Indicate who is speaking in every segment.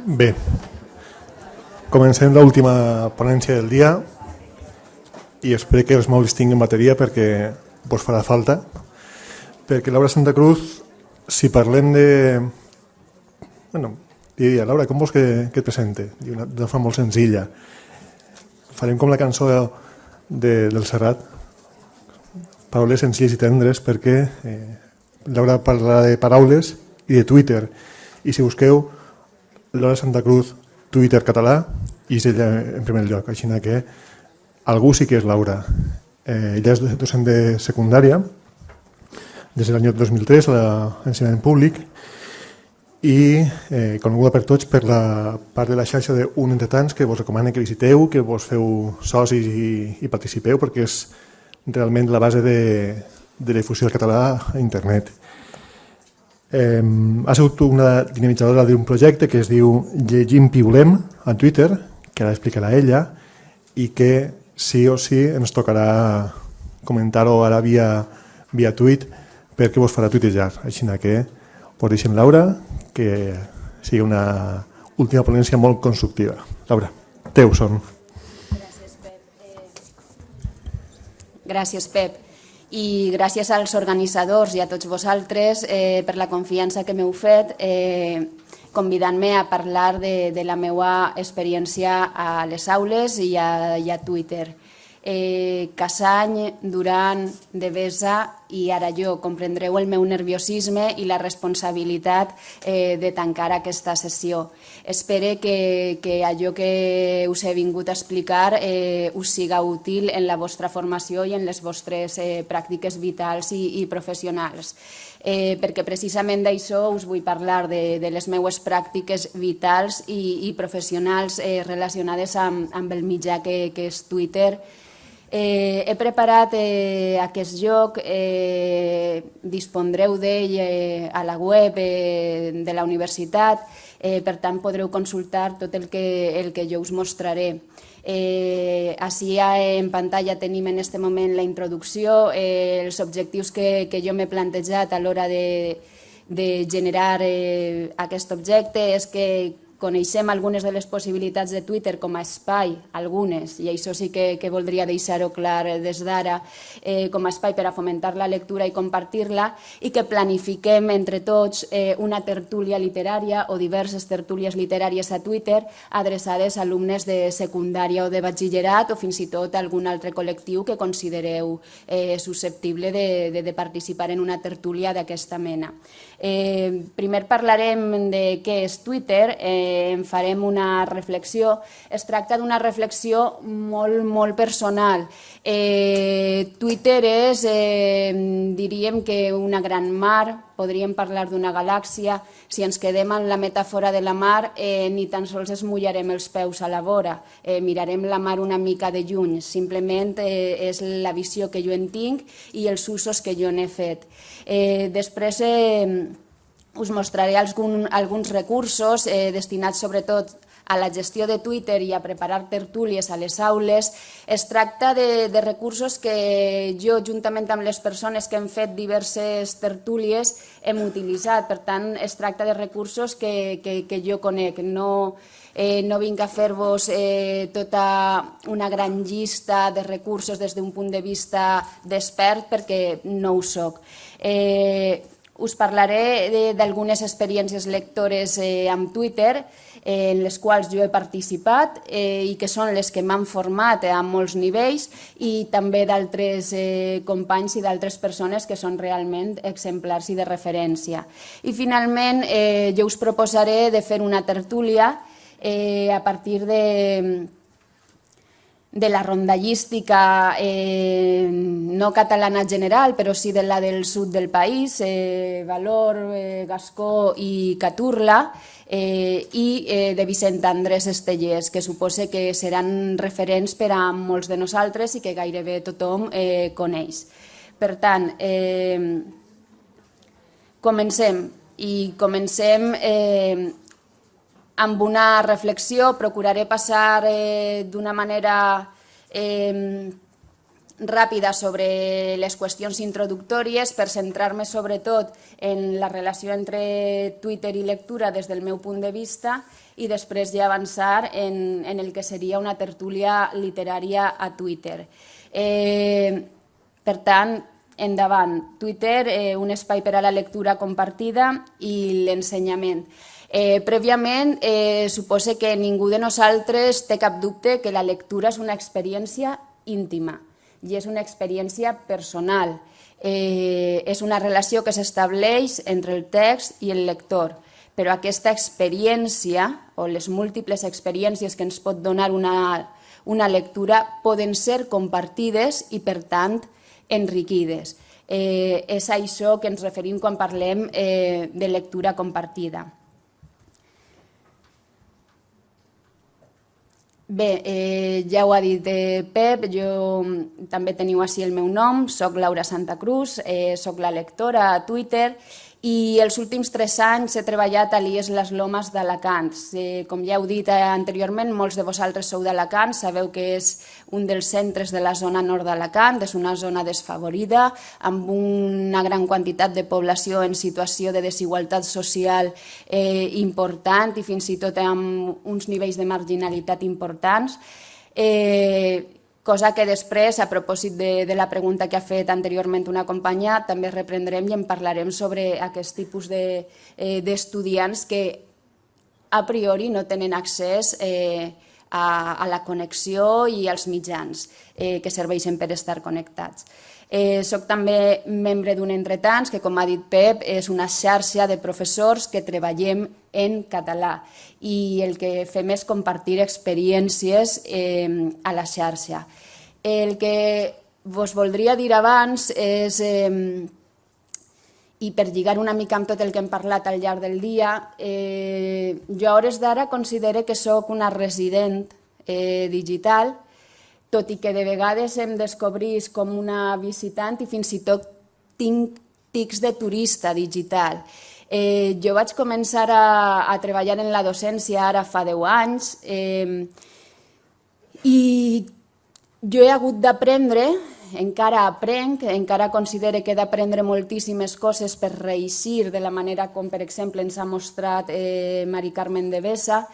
Speaker 1: Bé, comencem l'última ponència del dia i espero que els mòbils tinguin bateria perquè vos farà falta. Perquè Laura Santa Cruz, si parlem de... Bueno, diria, Laura, com vols que et presente? D'una forma molt senzilla. Farem com la cançó del Serrat, paraules senzilles i tendres, perquè Laura parlarà de paraules i de Twitter. I si busqueu Laura Santa Cruz, Twitter català, i és ella en primer lloc. Així que algú sí que és Laura. Ella és docent de secundària des de l'any 2003 a l'ensenyament públic i coneguda per tots per la part de la xarxa d'un entre tants que vos recomana que visiteu, que vos feu socis i participeu, perquè és realment la base de la difusió del català a internet. Ha sigut una dinamitzadora d'un projecte que es diu Llegim Piulem a Twitter, que ara explicarà ella, i que sí o sí ens tocarà comentar-ho ara via tuit perquè vos farà tuitejar. Així que vos deixem, Laura, que sigui una última ponència molt constructiva. Laura, teu són.
Speaker 2: Gràcies, Pep. Gràcies, Pep. I gràcies als organitzadors i a tots vosaltres per la confiança que m'heu fet convidant-me a parlar de la meva experiència a les aules i a Twitter. Casany, Duran, Devesa i ara jo comprendreu el meu nerviosisme i la responsabilitat de tancar aquesta sessió. Espero que allò que us he vingut a explicar us siga útil en la vostra formació i en les vostres pràctiques vitals i professionals. Perquè precisament d'això us vull parlar de les meues pràctiques vitals i professionals relacionades amb el mitjà que és Twitter. He preparat aquest joc, dispondreu d'ell a la web de la universitat, per tant podreu consultar tot el que jo us mostraré. Així en pantalla tenim en aquest moment la introducció, els objectius que jo m'he plantejat a l'hora de generar aquest objecte és que coneixem algunes de les possibilitats de Twitter com a espai, algunes, i això sí que voldria deixar-ho clar des d'ara, com a espai per a fomentar la lectura i compartir-la, i que planifiquem entre tots una tertúlia literària o diverses tertúlies literàries a Twitter adreçades a alumnes de secundària o de batxillerat o fins i tot algun altre col·lectiu que considereu susceptible de participar en una tertúlia d'aquesta mena. Primer parlarem de què és Twitter, en farem una reflexió. Es tracta d'una reflexió molt personal. Twitter és, diríem que una gran mar, podríem parlar d'una galàxia. Si ens quedem en la metàfora de la mar, ni tan sols es mullarem els peus a la vora, mirarem la mar una mica de lluny, simplement és la visió que jo en tinc i els usos que jo n'he fet. Després us mostraré alguns recursos destinats sobretot a la gestió de Twitter i a preparar tertúlies a les aules. Es tracta de recursos que jo, juntament amb les persones que han fet diverses tertúlies, hem utilitzat. Per tant, es tracta de recursos que jo conec. No vinc a fer-vos tota una gran llista de recursos des d'un punt de vista d'expert, perquè no ho soc. Us parlaré d'algunes experiències lectores amb Twitter en les quals jo he participat i que són les que m'han format a molts nivells, i també d'altres companys i d'altres persones que són realment exemplars i de referència. I finalment jo us proposaré de fer una tertúlia a partir de la rondallística no catalana general, però sí de la del sud del país, Valor, Gascó i Caturla, i de Vicent Andrés Estellers, que supose que seran referents per a molts de nosaltres i que gairebé tothom coneix. Per tant, comencem amb una reflexió. Procuraré passar d'una manera ràpida sobre les qüestions introductòries per centrar-me sobretot en la relació entre Twitter i lectura des del meu punt de vista i després ja avançar en el que seria una tertúlia literària a Twitter. Per tant, endavant. Twitter, un espai per a la lectura compartida i l'ensenyament. Prèviament, suposo que ningú de nosaltres té cap dubte que la lectura és una experiència íntima i és una experiència personal. És una relació que s'estableix entre el text i el lector, però aquesta experiència o les múltiples experiències que ens pot donar una lectura poden ser compartides i, per tant, enriquides. És a això que ens referim quan parlem de lectura compartida. Bé, ja ho ha dit Pep, jo també teniu així el meu nom, soc Laura Santa Cruz, soc la lectora a Twitter i els últims 3 anys he treballat a l'IES Les Lomes d'Alacant. Com ja heu dit anteriorment, molts de vosaltres sou d'Alacant, sabeu que és un dels centres de la zona nord d'Alacant, és una zona desfavorida, amb una gran quantitat de població en situació de desigualtat social important i fins i tot amb uns nivells de marginalitat importants. Cosa que després, a propòsit de la pregunta que ha fet anteriorment una companya, també reprendrem i en parlarem sobre aquest tipus d'estudiants que a priori no tenen accés a la connexió i als mitjans que serveixen per estar connectats. Soc també membre d'un Entretants, que com ha dit Pep, és una xarxa de professors que treballem en català i el que fem és compartir experiències a la xarxa. El que vos voldria dir abans és, i per lligar una mica amb tot el que hem parlat al llarg del dia, jo a hores d'ara considero que soc una resident digital, tot i que de vegades em descobrís com una visitant i fins i tot tinc tics de turista digital. Jo vaig començar a treballar en la docència ara fa 10 anys i jo he hagut d'aprendre, encara aprenc, encara considero que he d'aprendre moltíssimes coses per reeixir de la manera com, per exemple, ens ha mostrat Mari Carmen de Besa,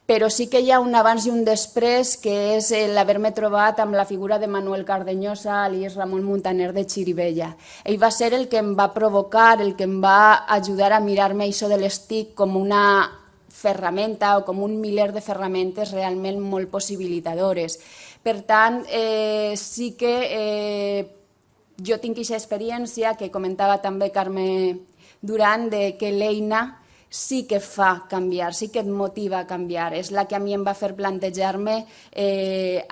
Speaker 2: però sí que hi ha un abans i un després, que és l'haver-me trobat amb la figura de Manuel Cardeñosa, alias Ramon Muntaner de Xirivella. Ell va ser el que em va provocar, el que em va ajudar a mirar-me això de les TIC com una ferramenta o com un miler de ferramentes realment molt possibilitadores. Per tant, sí que jo tinc aquesta experiència que comentava també Carme Duran, que l'eina sí que fa canviar, sí que et motiva a canviar. És la que a mi em va fer plantejar-me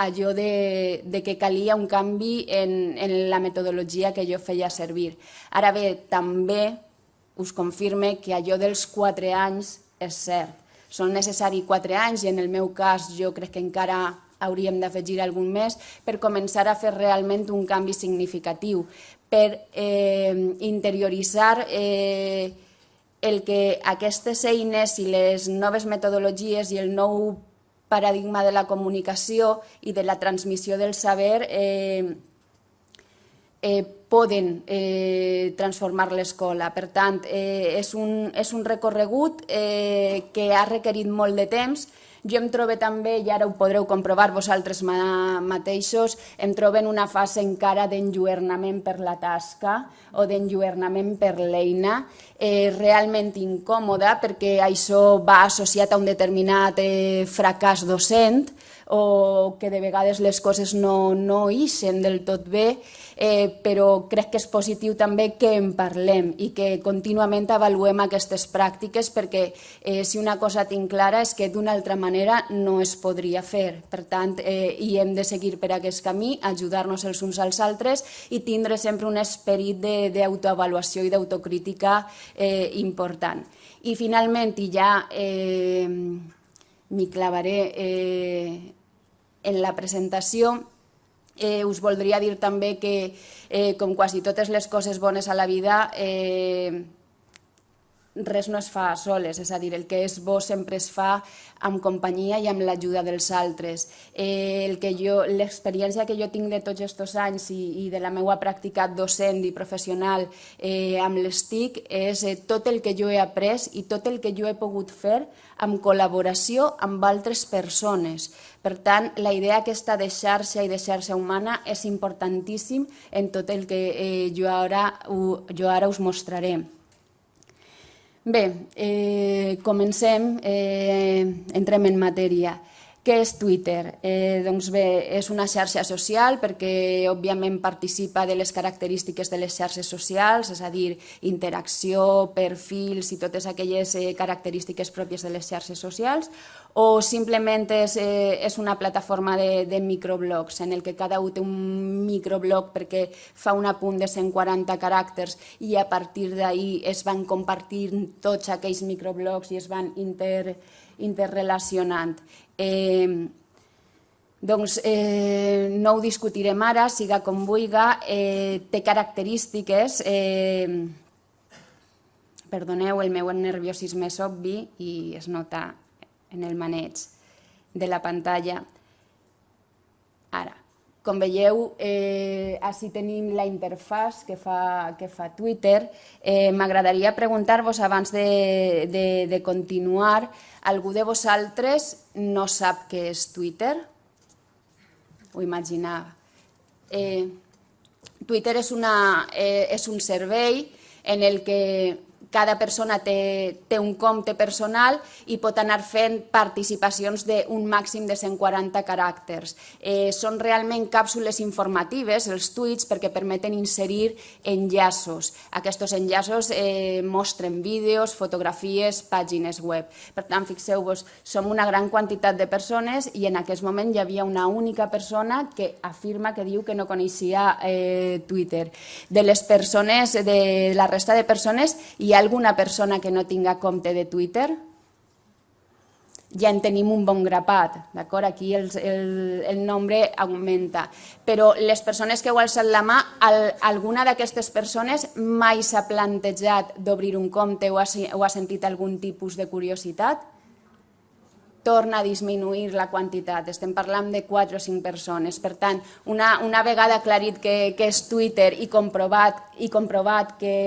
Speaker 2: allò de que calia un canvi en la metodologia que jo feia servir. Ara bé, també us confirme que allò dels 4 anys és cert. Són necessaris 4 anys i en el meu cas jo crec que encara hauríem d'afegir algun més per començar a fer realment un canvi significatiu, per interioritzar el que aquestes eines i les noves metodologies i el nou paradigma de la comunicació i de la transmissió del saber poden transformar l'escola. Per tant, és un recorregut que ha requerit molt de temps. Jo em trobo també, i ara ho podreu comprovar vosaltres mateixos, em trobo en una fase encara d'enlluernament per la tasca o d'enlluernament per l'eina, realment incòmoda perquè això va associat a un determinat fracàs docent o que de vegades les coses no ixen del tot bé, però crec que és positiu també que en parlem i que contínuament avaluem aquestes pràctiques perquè si una cosa tinc clara és que d'una altra manera no es podria fer. Per tant, hi hem de seguir per aquest camí, ajudar-nos els uns als altres i tindre sempre un esperit d'autoavaluació i d'autocrítica important. I finalment, i ja m'hi clavaré en la presentació, us voldria dir també que, com quasi totes les coses bones a la vida, res no es fa a soles, és a dir, el que és bo sempre es fa amb companyia i amb l'ajuda dels altres. L'experiència que jo tinc de tots aquests anys i de la meva pràctica docent i professional amb les TIC és tot el que jo he après i tot el que jo he pogut fer en col·laboració amb altres persones. Per tant, la idea aquesta de xarxa i de xarxa humana és importantíssim en tot el que jo ara us mostraré. Bé, comencem, entrem en matèria. Què és Twitter? Doncs bé, és una xarxa social perquè òbviament participa de les característiques de les xarxes socials, és a dir, interacció, perfils i totes aquelles característiques pròpies de les xarxes socials, o simplement és una plataforma de microblogs en el que cada un té un microblog perquè fa un apunt de 140 caràcters i a partir d'ahir es van compartint tots aquells microblogs i es van interrelacionant. Doncs no ho discutirem ara, siga com vulga, té característiques, perdoneu, el meu nerviosisme és obvi i es nota en el maneig de la pantalla. Ara, com veieu, així tenim la interfàs que fa Twitter. M'agradaria preguntar-vos, abans de continuar, algú de vosaltres no sap què és Twitter? Ho imaginava. Twitter és un servei en el que cada persona té un compte personal i pot anar fent participacions d'un màxim de 140 caràcters. Són realment càpsules informatives, els tuits, perquè permeten inserir enllaços. Aquests enllaços mostren vídeos, fotografies, pàgines web. Per tant, fixeu-vos, som una gran quantitat de persones i en aquest moment hi havia una única persona que afirma, que diu que no coneixia Twitter. De les persones, de la resta de persones, hi ha alguna persona que no tinga compte de Twitter? Ja en tenim un bon grapat, d'acord? Aquí el nombre augmenta. Però les persones que heu alçat la mà, alguna d'aquestes persones mai s'ha plantejat d'obrir un compte o ha sentit algun tipus de curiositat? Torna a disminuir la quantitat, estem parlant de 4 o 5 persones. Per tant, una vegada aclarit què és Twitter i comprovat que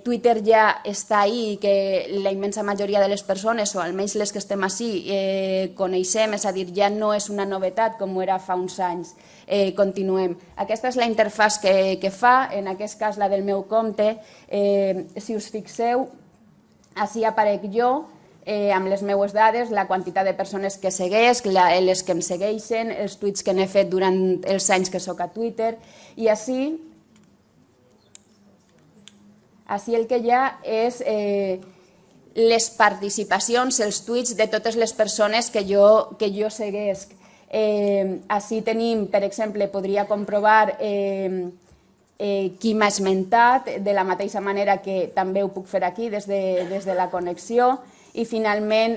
Speaker 2: Twitter ja està ahí i que la immensa majoria de les persones, o almenys les que estem ací, coneixem, és a dir, ja no és una novetat com ho era fa uns anys. Continuem. Aquesta és la interfàs que fa, en aquest cas la del meu compte. Si us fixeu, així aparec jo, amb les meues dades, la quantitat de persones que segueix, les que em segueixen, els tuits que n'he fet durant els anys que soc a Twitter, i així el que hi ha és les participacions, els tuits de totes les persones que jo seguesc. Així tenim, per exemple, podria comprovar qui m'ha esmentat, de la mateixa manera que també ho puc fer aquí des de la connexió. I finalment,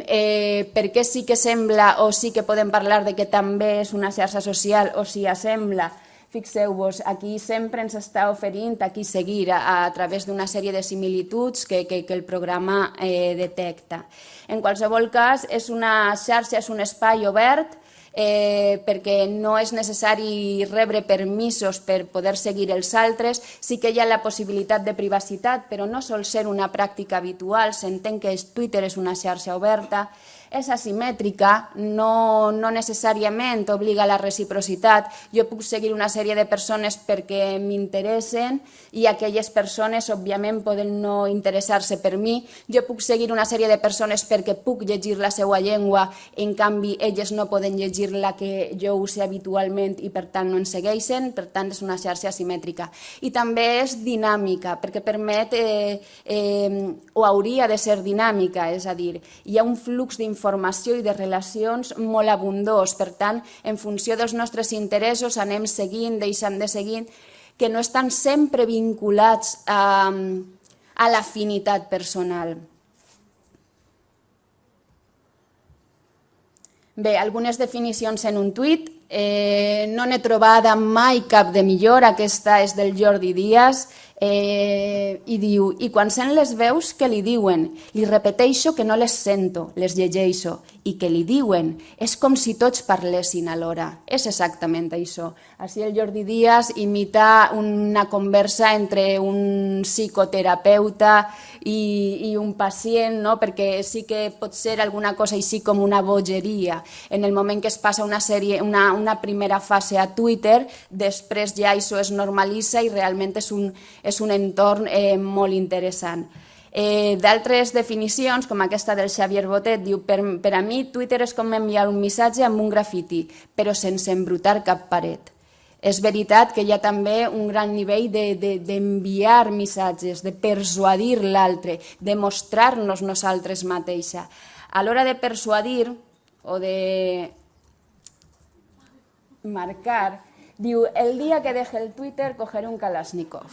Speaker 2: per què sí que sembla o sí que podem parlar de que també és una xarxa social o si assembla? Fixeu-vos, aquí sempre ens està oferint aquí seguir a través d'una sèrie de similituds que el programa detecta. En qualsevol cas, és una xarxa, és un espai obert, perquè no és necessari rebre permisos per poder seguir els altres. Sí que hi ha la possibilitat de privacitat, però no sol ser una pràctica habitual. S'entén que Twitter és una xarxa oberta, és asimètrica, no necessàriament obliga a la reciprocitat. Jo puc seguir una sèrie de persones perquè m'interessen i aquelles persones, òbviament, poden no interessar-se per mi. Jo puc seguir una sèrie de persones perquè puc llegir la seva llengua, en canvi, elles no poden llegir la que jo use habitualment i, per tant, no ens segueixen. Per tant, és una xarxa asimètrica. I també és dinàmica, perquè permet, o hauria de ser dinàmica, és a dir, hi ha un flux d'informació i de relacions molt abundós. Per tant, en funció dels nostres interessos anem seguint, deixant de seguir, que no estan sempre vinculats a l'afinitat personal. Bé, algunes definicions en un tuit. No n'he trobat mai cap de millor. Aquesta és del Jordi Díaz. I diu, i quan sent les veus, què li diuen? Li repeteixo que no les sento, les llegeixo, i que li diuen. És com si tots parlessin alhora. És exactament això. Així el Jordi Díaz imita una conversa entre un psicoterapeuta i un pacient, no? Perquè sí que pot ser alguna cosa així com una bogeria. En el moment que es passa una primera fase a Twitter, després ja això es normalitza i realment és un entorn molt interessant. D'altres definicions, com aquesta del Xavier Botet, diu per a mi Twitter és com enviar un missatge amb un grafiti, però sense embrutar cap paret. És veritat que hi ha també un gran nivell d'enviar missatges, de persuadir l'altre, de mostrar-nos nosaltres mateixa. A l'hora de persuadir o de marcar, diu, el dia que deje el Twitter cogeré un Kalashnikov.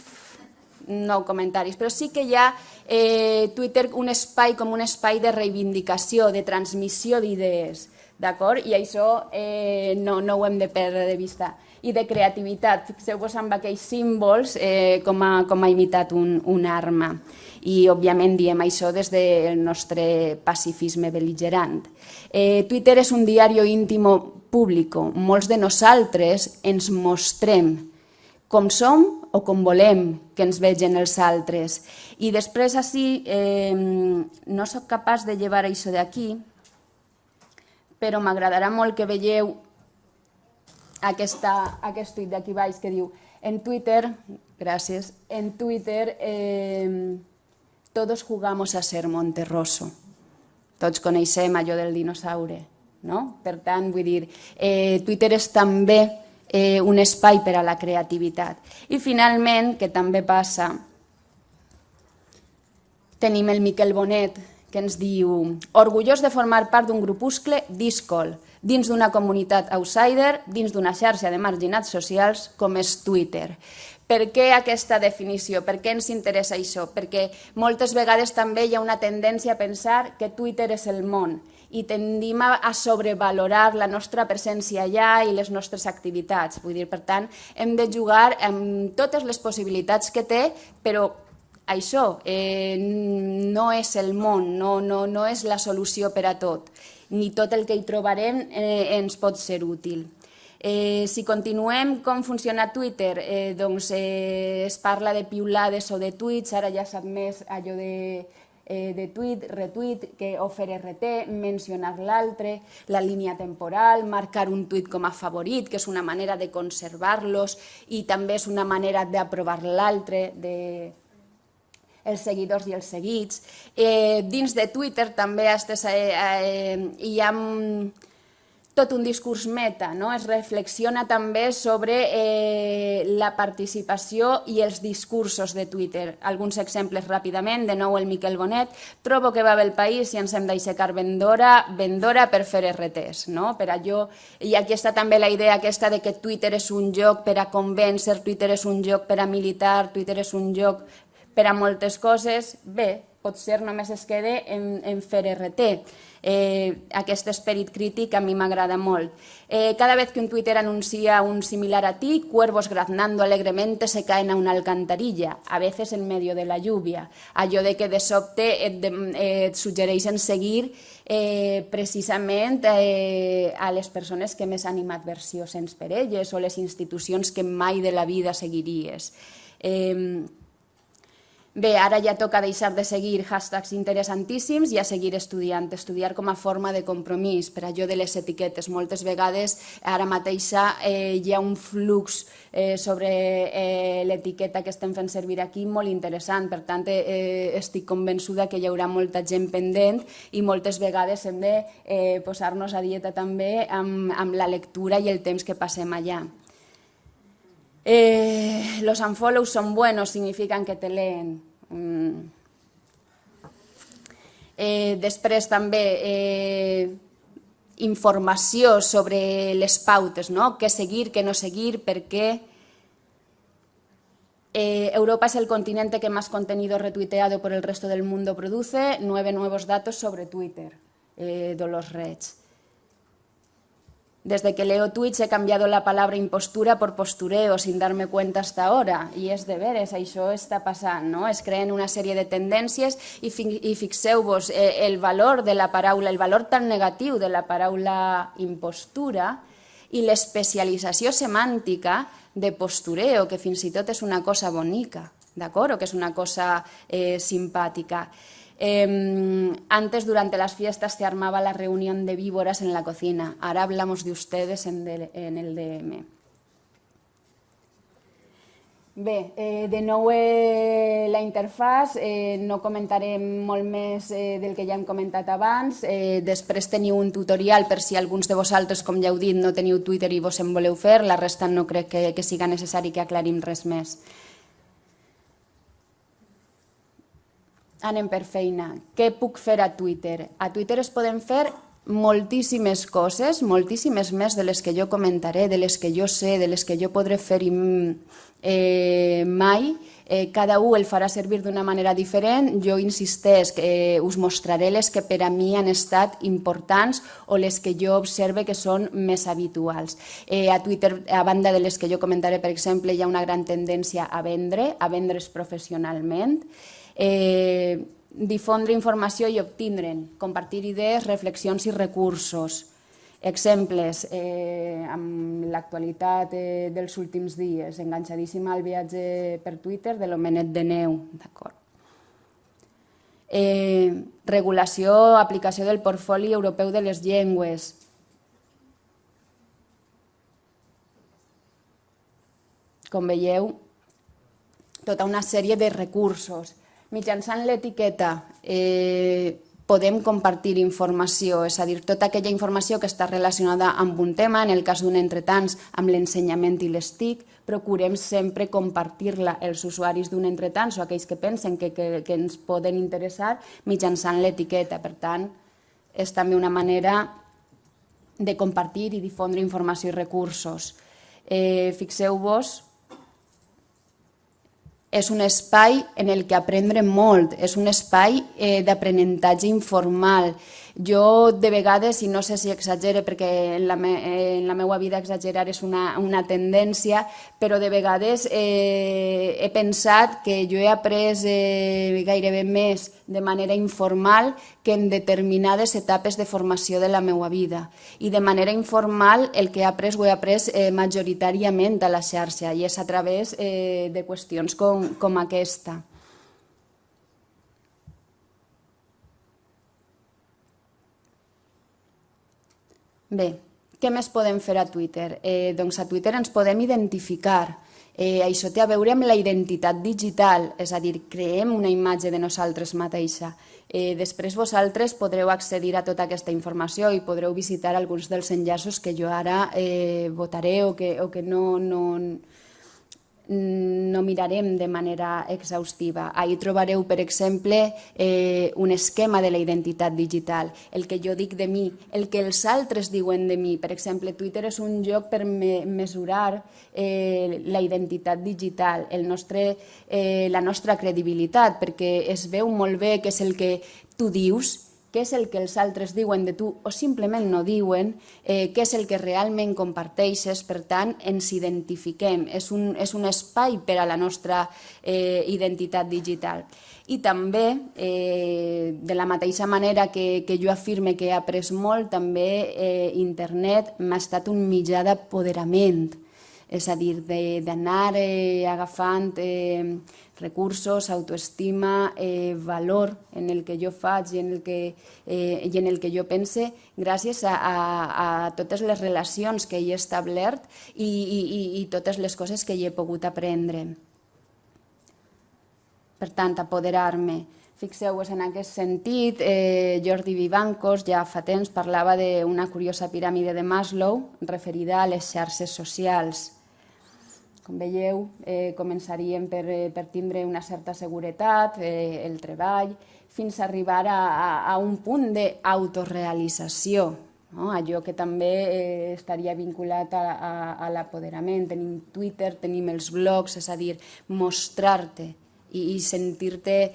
Speaker 2: No comentaris, però sí que hi ha Twitter un espai com un espai de reivindicació, de transmissió d'idees, d'acord? I això no ho hem de perdre de vista. I de creativitat, fixeu-vos amb aquells símbols com ha imitat una arma. I, òbviament, diem això des del nostre pacifisme bel·ligerant. Twitter és un diari íntimo público. Molts de nosaltres ens mostrem com som o com volem que ens vegin els altres. I després, així, no soc capaç de llevar això d'aquí, però m'agradarà molt que veieu aquest tuit d'aquí baix que diu en Twitter, gràcies, en Twitter todos jugamos a ser Monterroso. Tots coneixem allò del dinosaure, no? Per tant, vull dir, Twitter és també un espai per a la creativitat. I finalment, que també passa, tenim el Miquel Bonet, que ens diu orgullós de formar part d'un grupuscle díscol, dins d'una comunitat outsider, dins d'una xarxa de marginats socials com és Twitter. Per què aquesta definició? Per què ens interessa això? Perquè moltes vegades també hi ha una tendència a pensar que Twitter és el món i tendim a sobrevalorar la nostra presència allà i les nostres activitats. Vull dir, per tant, hem de jugar amb totes les possibilitats que té, però això no és el món, no és la solució per a tot, ni tot el que hi trobarem ens pot ser útil. Si continuem com funciona Twitter, doncs es parla de piulades o de tuits, ara ja sap més allò de tuit, retuit, o fer RT, mencionar l'altre, la línia temporal, marcar un tuit com a favorit, que és una manera de conservar-los i també és una manera d'aprovar l'altre, els seguidors i els seguits. Dins de Twitter també hi ha tot un discurs meta, es reflexiona també sobre la participació i els discursos de Twitter. Alguns exemples ràpidament, de nou el Miquel Bonet, trobo que va bé el país i ens hem d'aixecar ben d'hora per fer RTs. I aquí està també la idea aquesta de que Twitter és un lloc per a convèncer, Twitter és un lloc per a militar, Twitter és un lloc per a moltes coses. Bé, potser només es queda en fer RT. Aquest esperit crític a mi m'agrada molt. Cada vez que un Twitter anuncia un similar a ti, cuervos graznando alegremente se caen a una alcantarilla, a veces en medio de la lluvia. Allò de que de sobte et suggereixen seguir precisament a les persones que més animadversió sents per elles o les institucions que mai de la vida seguiries. Bé, ara ja toca deixar de seguir hashtags interessantíssims i a seguir estudiant, estudiar com a forma de compromís per allò de les etiquetes. Moltes vegades, ara mateixa, hi ha un flux sobre l'etiqueta que estem fent servir aquí molt interessant. Per tant, estic convençuda que hi haurà molta gent pendent i moltes vegades hem de posar-nos a dieta també amb la lectura i el temps que passem allà. Los unfollows son buenos, significan que te leen. Després també informació sobre les pautes, què seguir, què no seguir, per què. Europa es el continente que más contenido retuiteado por el resto del mundo produce. 9 nuevos datos sobre Twitter. Dolors Reig. Desde que leo tweets he cambiado la palabra impostura por postureo sin darme cuenta hasta ahora. I és de veres, això està passant, no? Es creen una sèrie de tendències i fixeu-vos el valor de la paraula, el valor tan negatiu de la paraula impostura i l'especialització semàntica de postureo, que fins i tot és una cosa bonica, d'acord? O que és una cosa simpàtica. Antes, durante las fiestas, se armaba la reunión de víboras en la cocina. Ahora hablamos de ustedes en el DM. Bé, de nou la interfàs, no comentaré molt més del que ja hem comentat abans. Després teniu un tutorial per si alguns de vosaltres, com ja heu dit, no teniu Twitter i vos en voleu fer. La resta no crec que siga necessari que aclarim res més. Anem per feina. Què puc fer a Twitter? A Twitter es poden fer moltíssimes coses, moltíssimes més de les que jo comentaré, de les que jo sé, de les que jo podré fer mai. Cada un el farà servir d'una manera diferent. Jo insisteix que us mostraré les que per a mi han estat importants o les que jo observe que són més habituals. A Twitter, a banda de les que jo comentaré, per exemple, hi ha una gran tendència a vendre's professionalment. Difondre informació i obtindre'n, compartir idees, reflexions i recursos. Exemples, amb l'actualitat dels últims dies, enganxadíssima al viatge per Twitter de l'homenet de neu. Regulació, aplicació del portfoli europeu de les llengües. Com veieu, tota una sèrie de recursos. Mitjançant l'etiqueta podem compartir informació, és a dir, tota aquella informació que està relacionada amb un tema, en el cas d'un entretants, amb l'ensenyament i les TIC, procurem sempre compartir-la els usuaris d'un entretants o aquells que pensen que ens poden interessar mitjançant l'etiqueta. Per tant, és també una manera de compartir i difondre informació i recursos. Fixeu-vos, és un espai en el que aprendre molt, és un espai d'aprenentatge informal. Jo, de vegades, i no sé si exagere, perquè en la meva vida exagerar és una tendència, però de vegades he pensat que jo he après gairebé més de manera informal que en determinades etapes de formació de la meva vida. I de manera informal el que he après ho he après majoritàriament a la xarxa i és a través de qüestions com aquesta. Bé, què més podem fer a Twitter? Doncs a Twitter ens podem identificar. Això té a veure amb la identitat digital, és a dir, creem una imatge de nosaltres mateixa. Després vosaltres podreu accedir a tota aquesta informació i podreu visitar alguns dels enllaços que jo ara votaré o que no mirarem de manera exhaustiva. Ahí trobareu, per exemple, un esquema de la identitat digital, el que jo dic de mi, el que els altres diuen de mi. Per exemple, Twitter és un lloc per mesurar la identitat digital, la nostra credibilitat, perquè es veu molt bé què és el que tu dius, què és el que els altres diuen de tu o simplement no diuen, què és el que realment comparteixes, per tant, ens identifiquem. És un espai per a la nostra identitat digital. I també, de la mateixa manera que jo afirme que he après molt, també internet m'ha estat un mitjà d'apoderament, és a dir, d'anar agafant recursos, autoestima, valor en el que jo faig i en el que jo pense gràcies a totes les relacions que hi he establert i totes les coses que hi he pogut aprendre. Per tant, apoderar-me. Fixeu-vos en aquest sentit, Jordi Vivancos ja fa temps parlava d'una curiosa piràmide de Maslow referida a les xarxes socials. Com veieu, començaríem per tindre una certa seguretat, el treball, fins a arribar a un punt d'autorealització, allò que també estaria vinculat a l'apoderament. Tenim Twitter, tenim els blogs, és a dir, mostrar-te i sentir-te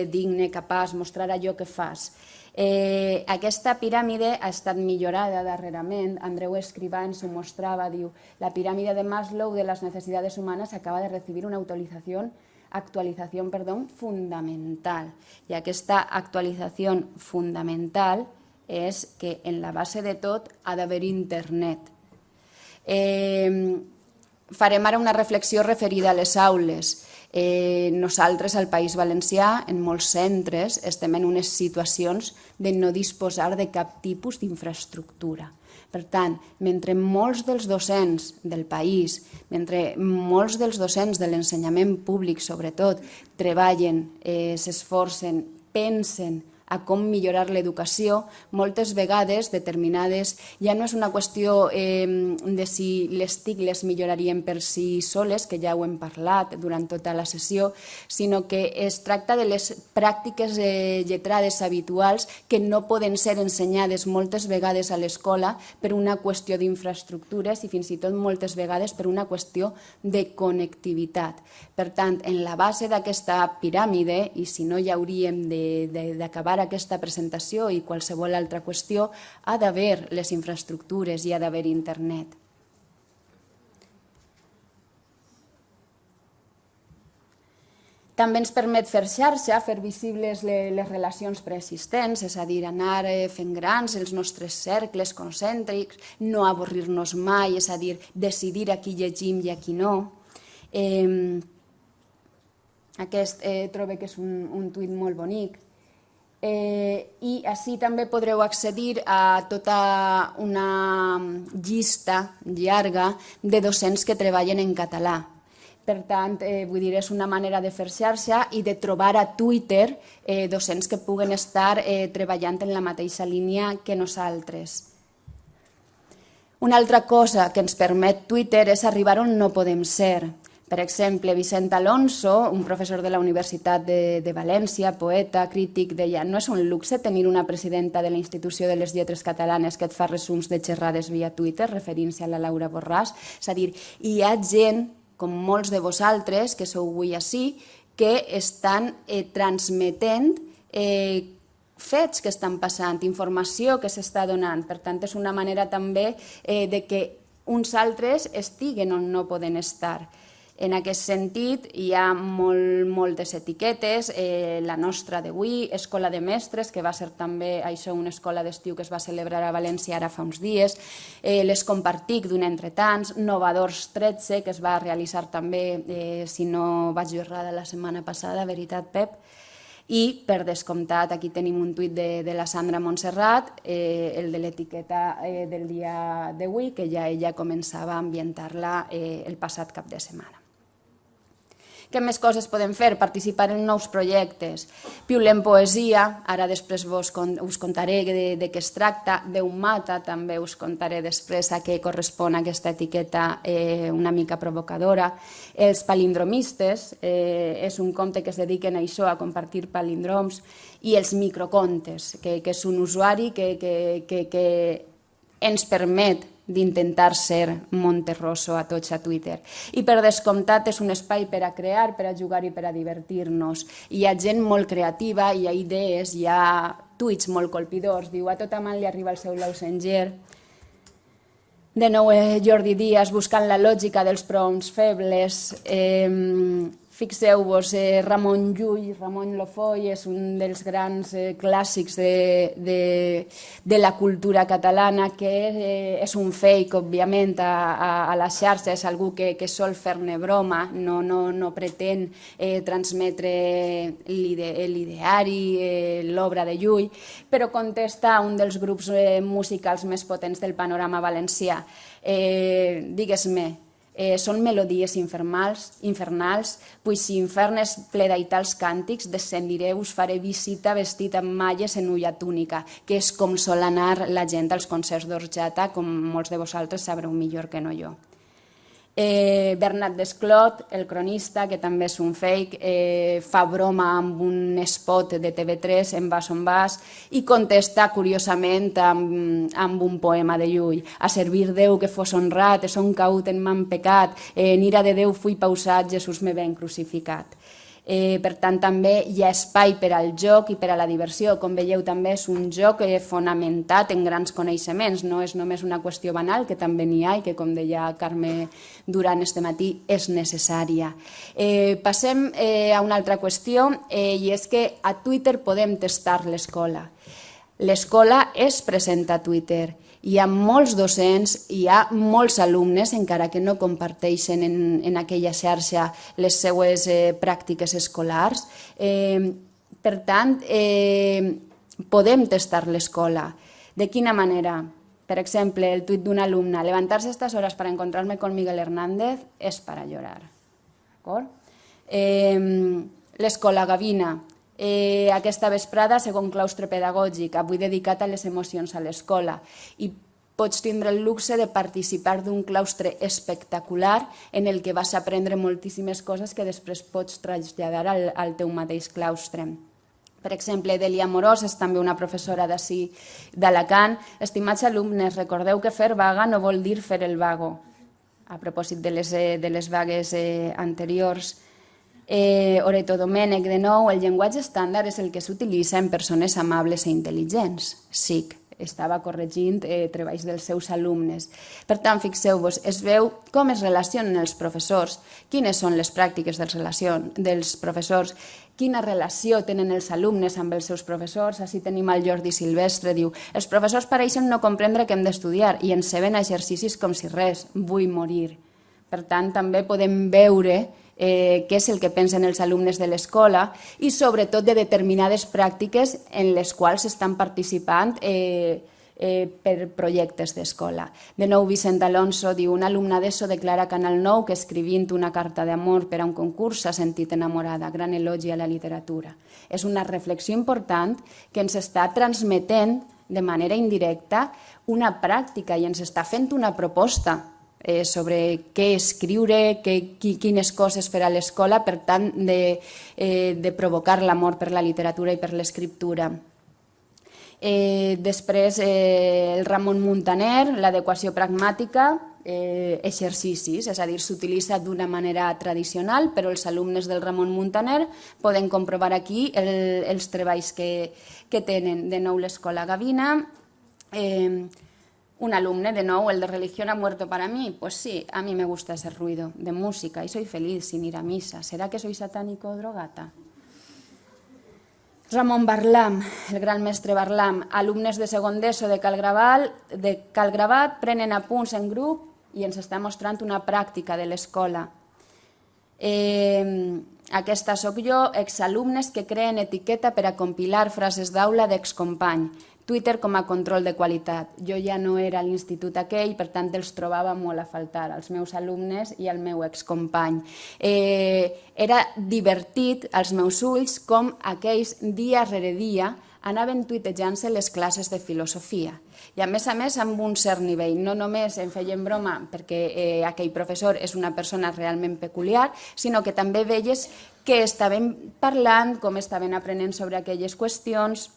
Speaker 2: digne, capaç, mostrar allò que fas. Aquesta piràmide ha estat millorada darrerament. Andreu Escrivá ens ho mostrava, diu, la pirámide de Maslow de las necesidades humanas acaba de recibir una actualización fundamental. I aquesta actualització fundamental és que en la base de tot ha d'haver internet. Farem ara una reflexió referida a les aules. Nosaltres, al País Valencià, en molts centres, estem en unes situacions de no disposar de cap tipus d'infraestructura. Per tant, mentre molts dels docents del país, mentre molts dels docents de l'ensenyament públic, sobretot, treballen, s'esforcen, pensen a com millorar l'educació, moltes vegades determinades, ja no és una qüestió de si les TIC les millorarien per si soles, que ja ho hem parlat durant tota la sessió, sinó que es tracta de les pràctiques lletrades habituals que no poden ser ensenyades moltes vegades a l'escola per una qüestió d'infraestructures i fins i tot moltes vegades per una qüestió de connectivitat. Per tant, en la base d'aquesta piràmide, i si no ja hauríem d'acabar aquesta presentació i qualsevol altra qüestió, ha d'haver les infraestructures i ha d'haver internet. També ens permet fer xarxa, fer visibles les relacions preexistents, és a dir, anar fent grans els nostres cercles concèntrics, no avorrir-nos mai, és a dir, decidir a qui llegim i a qui no. Aquest trobo que és un tuit molt bonic. I així també podreu accedir a tota una llista llarga de docents que treballen en català. Per tant, vull dir, és una manera de fer xarxa i de trobar a Twitter docents que puguen estar treballant en la mateixa línia que nosaltres. Una altra cosa que ens permet Twitter és arribar on no podem ser. Per exemple, Vicent Alonso, un professor de la Universitat de València, poeta, crític, deia: no és un luxe tenir una presidenta de la Institució de les Lletres Catalanes que et fa resums de xerrades via Twitter, referint-se a la Laura Borràs. És a dir, hi ha gent, com molts de vosaltres, que sou avui ací, que estan transmetent fets que estan passant, informació que s'està donant. Per tant, és una manera també de que uns altres estiguen on no poden estar. En aquest sentit, hi ha moltes etiquetes, la nostra d'avui, Escola de Mestres, que va ser també això, una escola d'estiu que es va celebrar a València ara fa uns dies, les Compartic d'un entre tants, Novadors 13, que es va realitzar també, si no vaig errada, la setmana passada, veritat, Pep? I, per descomptat, aquí tenim un tuit de la Sandra Montserrat, el de l'etiqueta del dia d'avui, que ja ella començava a ambientar-la el passat cap de setmana. Què més coses podem fer? Participar en nous projectes. Piulem poesia, ara després us contaré de què es tracta. Déu mata, també us contaré després a què correspon aquesta etiqueta una mica provocadora. Els palindromistes, és un compte que es dediquen a això, a compartir palíndroms, i els microcontes, que és un usuari que ens permet d'intentar ser Monterroso a tots a Twitter. I per descomptat és un espai per a crear, per a jugar i per a divertir-nos. Hi ha gent molt creativa, hi ha idees, hi ha tuits molt colpidors. Diu, a tota mà li arriba el seu Lausenger. De nou Jordi Díaz buscant la lògica dels pronoms febles. Fixeu-vos, Ramon Llull, Ramon Lofoy, és un dels grans clàssics de la cultura catalana, que és un fake, òbviament, a la xarxa, és algú que sol fer-ne broma, no pretén transmetre l'ideari, l'obra de Llull, però contesta a un dels grups musicals més potents del panorama valencià. Digues-me, són melodies infernals, pues si infern és ple d'aitals càntics, descendiré, us faré visita vestit amb malles en ulla túnica, que és com sol anar la gent als concerts d'orxata, com molts de vosaltres sabreu millor que no jo. Bernat Desclot, el cronista, que també és un fake, fa broma amb un spot de TV3 en Vas on vas i contesta curiosament amb un poema de Llull. A servir Déu que fos honrat, és un caut en man pecat, en ira de Déu fui pausat, Jesús me ven crucificat. Per tant, també hi ha espai per al joc i per a la diversió. Com veieu, també és un joc fonamentat en grans coneixements, no és només una qüestió banal, que també n'hi ha i que, com deia Carme Duran este matí, és necessària. Passem a una altra qüestió, i és que a Twitter podem testar l'escola. L'escola és present a Twitter. Hi ha molts docents, hi ha molts alumnes, encara que no comparteixen en aquella xarxa les seues pràctiques escolars. Per tant, podem testar l'escola. ¿De quina manera? Per exemple, el tuit d'una alumna: levantarse a estas horas para encontrarme con Miguel Hernández es para llorar. L'escola Gavina. Aquesta vesprada, segon claustre pedagògic, avui dedicat a les emocions a l'escola, i pots tindre el luxe de participar d'un claustre espectacular en el que vas aprendre moltíssimes coses que després pots traslladar al teu mateix claustre. Per exemple, Delia Morós és també una professora d'ací d'Alacant. Estimats alumnes, recordeu que fer vaga no vol dir fer el vago, a propòsit de les vagues anteriors. Oreto Domènech, de nou, el llenguatge estàndard és el que s'utilitza en persones amables i intel·ligents. SIC, estava corregint treballs dels seus alumnes. Per tant, fixeu-vos, es veu com es relacionen els professors, quines són les pràctiques dels professors, quina relació tenen els alumnes amb els seus professors. Així tenim el Jordi Silvestre, diu: els professors pareixen no comprendre que hem d'estudiar i ens ceben exercicis com si res, vull morir. Per tant, també podem veure què és el que pensen els alumnes de l'escola i sobretot de determinades pràctiques en les quals estan participant per projectes d'escola. De nou, Vicent Alonso diu: una alumna d'ESO declara a Canal 9 que escrivint una carta d'amor per a un concurs s'ha sentit enamorada. Gran elogi a la literatura. És una reflexió important que ens està transmetent de manera indirecta una pràctica i ens està fent una proposta sobre què escriure, quines coses fer a l'escola, per tant, de provocar l'amor per la literatura i per l'escriptura. Després, el Ramon Muntaner, l'adequació pragmàtica, exercicis, és a dir, s'utilitza d'una manera tradicional, però els alumnes del Ramon Muntaner poden comprovar aquí els treballs que tenen. De nou, l'escola Gavina. Un alumne, de nou, el de religión ha muerto para mí. Pues sí, a mí me gusta ese ruido de música y soy feliz sin ir a misa. ¿Será que soy satánico o drogata? Ramon Barlam, el gran mestre Barlam. Alumnes de segon d'ESO de Cal Gravat prenen apunts en grup i ens està mostrant una pràctica de l'escola. Aquesta sóc jo, exalumnes que creen etiqueta per a compilar frases d'aula d'excompany. Twitter com a control de qualitat. Jo ja no era a l'institut aquell, per tant els trobava molt a faltar, els meus alumnes i el meu excompany. Era divertit als meus ulls com aquells dia rere dia anaven tuitejant-se les classes de filosofia. I a més amb un cert nivell. No només en feien broma perquè aquell professor és una persona realment peculiar, sinó que també veies què estaven parlant, com estaven aprenent sobre aquelles qüestions.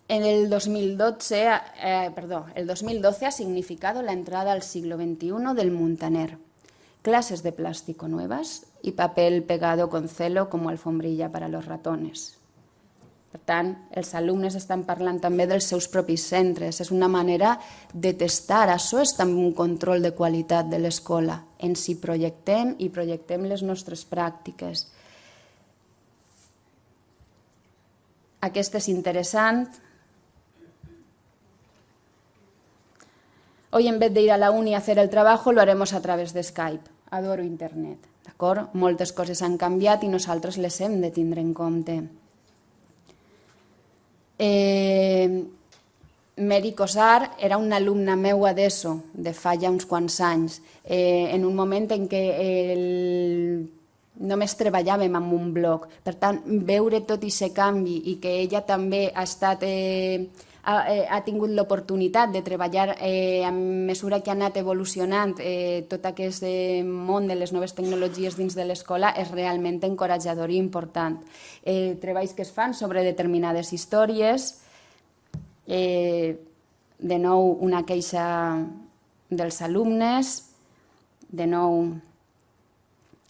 Speaker 2: El 2012 ha significado la entrada al siglo XXI del Muntaner. Clases de plástico nuevas y papel pegado con celo como alfombrilla para los ratones. Per tant, els alumnes estan parlant també dels seus propis centres. És una manera de testar. Això és també un control de qualitat de l'escola. Ens hi projectem i projectem les nostres pràctiques. Aquest és interessant. Hoy en vez de ir a la uni a hacer el trabajo lo haremos a través de Skype. Adoro internet. D'acord? Moltes coses han canviat i nosaltres les hem de tindre en compte. Mary Cosar era una alumna meua d'ESO de fa ja uns quants anys, en un moment en què només treballàvem en un blog. Per tant, veure tot aquest canvi i que ella també ha tingut l'oportunitat de treballar a mesura que ha anat evolucionant tot aquest món de les noves tecnologies dins de l'escola és realment encoratjador i important. Treballs que es fan sobre determinades històries, de nou una queixa dels alumnes, de nou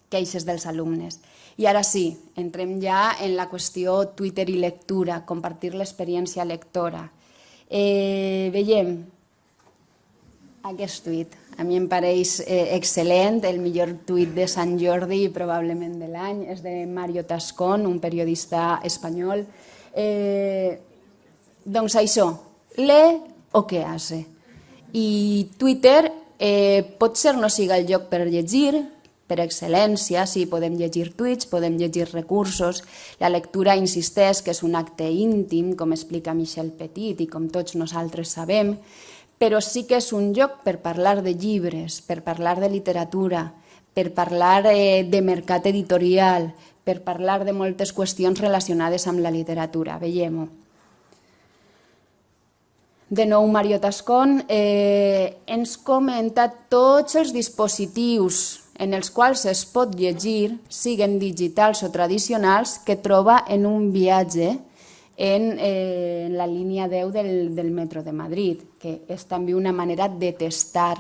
Speaker 2: queixes dels alumnes. I ara sí, entrem ja en la qüestió Twitter i lectura, compartir l'experiència lectora. Veiem aquest tuit. A mi em pareix excel·lent, el millor tuit de Sant Jordi i probablement de l'any. És de Mario Tascón, un periodista espanyol. Doncs això, lee o què hace. I Twitter potser no siga el lloc per llegir, per excel·lència, sí, podem llegir tuits, podem llegir recursos. La lectura insisteix que és un acte íntim, com explica Michel Petit i com tots nosaltres sabem, però sí que és un lloc per parlar de llibres, per parlar de literatura, per parlar de mercat editorial, per parlar de moltes qüestions relacionades amb la literatura. Veiem-ho. De nou, Mario Tascón ens comenta tots els dispositius en els quals es pot llegir, siguen digitals o tradicionals, que troba en un viatge en la línia 10 del metro de Madrid, que és també una manera de testar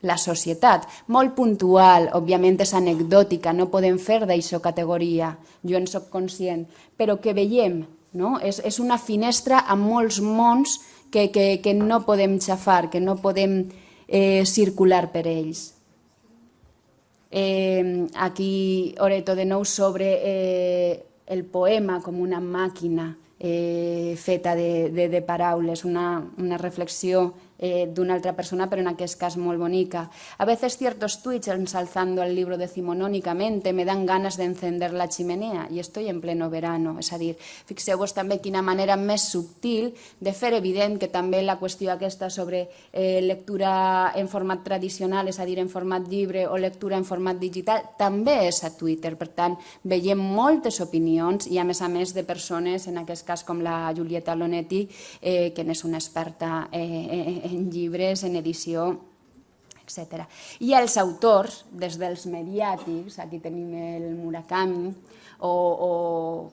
Speaker 2: la societat. Molt puntual, òbviament és anecdòtica, no podem fer d'això categoria, jo en soc conscient, però que veiem, no? És una finestra amb molts mons que no podem xafar, que no podem circular per ells. Aquí Oreto de nou sobre el poema com una màquina feta de paraules, una reflexió d'una altra persona, pero en aquest cas molt bonica. A veces ciertos tweets ensalzando el libro decimonónicamente me dan ganas de encender la chimenea y estoy en pleno verano. És a dir, fixeu-vos també quina manera més subtil de fer evident que també la qüestió aquesta sobre lectura en format tradicional, és a dir, en format llibre o lectura en format digital, també és a Twitter. Per tant, veiem moltes opinions i a més de persones, en aquest cas com la Julieta Lonetti, que n'és una experta en llibres, en edició, etc. I els autors, des dels mediàtics, aquí tenim el Murakami, o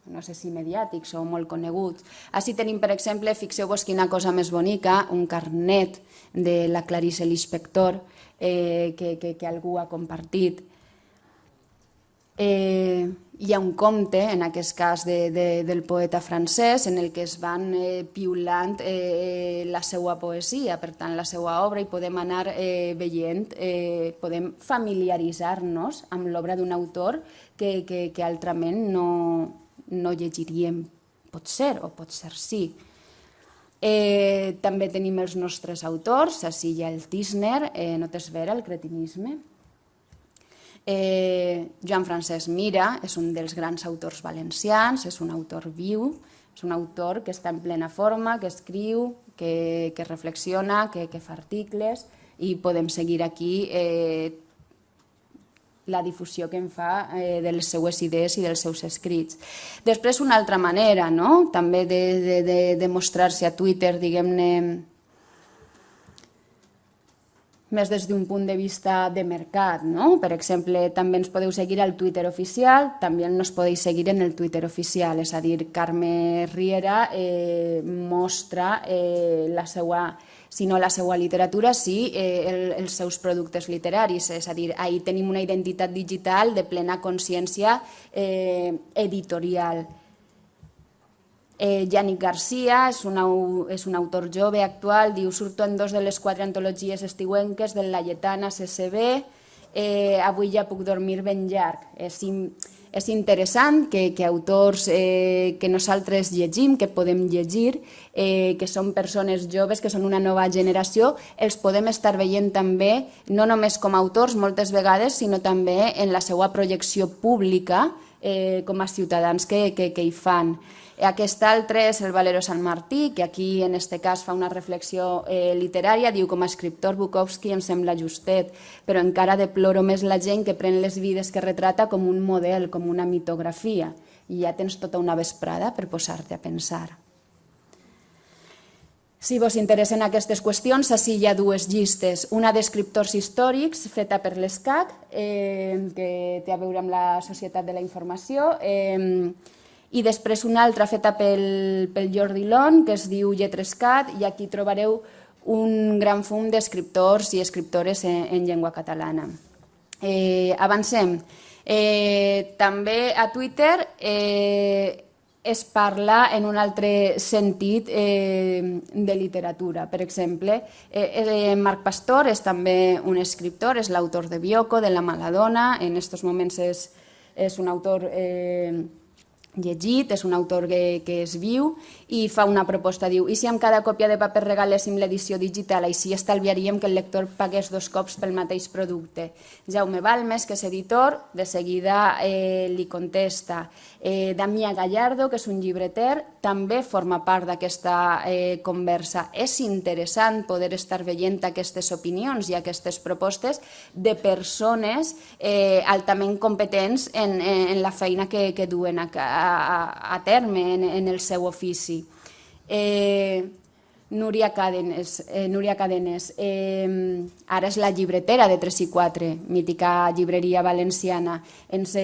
Speaker 2: no sé si mediàtics o molt coneguts. Així tenim, per exemple, fixeu-vos quina cosa més bonica, un carnet de la Clarice Lispector que algú ha compartit. Hi ha un conte, en aquest cas del poeta francès, en el que es van piulant la seva poesia, per tant la seva obra, i podem anar veient, podem familiaritzar-nos amb l'obra d'un autor que altrament no llegiríem, pot ser o pot ser sí. També tenim els nostres autors, així hi ha el Thisner, notes vera, el cretinisme. Joan Francesc Mira és un dels grans autors valencians, és un autor viu, és un autor que està en plena forma, que escriu, que reflexiona, que fa articles, i podem seguir aquí la difusió que en fa de les seues idees i dels seus escrits. Després, una altra manera, també de mostrar-se a Twitter, diguem-ne, més des d'un punt de vista de mercat. Per exemple, també ens podeu seguir al Twitter oficial, també ens podeu seguir en el Twitter oficial, és a dir, Carme Riera mostra la seva, si no la seva literatura, sí els seus productes literaris, és a dir, ahir tenim una identitat digital de plena consciència editorial. Yannick Garcia és un autor jove actual, diu: surto en 2 de les 4 antologies estiuenques del Laietana CCB, avui ja puc dormir ben llarg. És interessant que autors que nosaltres llegim, que podem llegir, que són persones joves, que són una nova generació, els podem estar veient també, no només com a autors moltes vegades, sinó també en la seva projecció pública com a ciutadans que hi fan. Aquest altre és el Valero San Martí, que aquí en aquest cas fa una reflexió literària, diu: com a escriptor Bukowski em sembla justet, però encara deploro més la gent que pren les vides que retrata com un model, com una mitografia, i ja tens tota una vesprada per posar-te a pensar. Si vos interessen aquestes qüestions, ací hi ha 2 llistes, una d'escriptors històrics feta per l'ESCAC, que té a veure amb la Societat de la Informació, i després una altra feta pel Jordi Lon, que es diu Lletrescat, i aquí trobareu un gran fum d'escriptors i escriptores en llengua catalana. Avancem. També a Twitter es parla en un altre sentit de literatura. Per exemple, Marc Pastor és també un escriptor, és l'autor de Bioko, de La mala dona, en aquests moments és un autor llegit, és un autor que és viu i fa una proposta, diu: i si amb cada còpia de paper regaléssim l'edició digital, així estalviaríem que el lector pagués 2 cops pel mateix producte. Jaume Balmes, que és editor, de seguida li contesta. Damià Gallardo, que és un llibreter, també forma part d'aquesta conversa. És interessant poder estar veient aquestes opinions i aquestes propostes de persones altament competents en la feina que duen a terme en el seu ofici. Núria Cadenes, ara és la llibretera de 3 i 4, mítica llibreria valenciana. Ens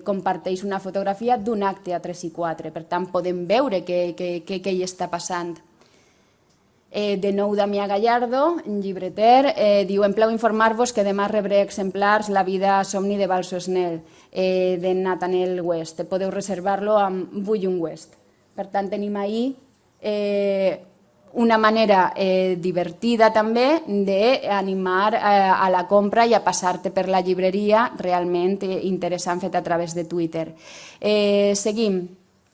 Speaker 2: comparteix una fotografia d'un acte a 3 i 4, per tant podem veure què hi està passant. De nou, Damià Gallardo, llibreter, diu: em plau informar-vos que demà rebré exemplars La vida somni de Balso Snell, de Nathaniel West. Podeu reservar-lo amb Bullum West. Per tant, tenim ahí una manera divertida també d'animar a la compra i a passar-te per la llibreria, realment interessant, fet a través de Twitter. Seguim,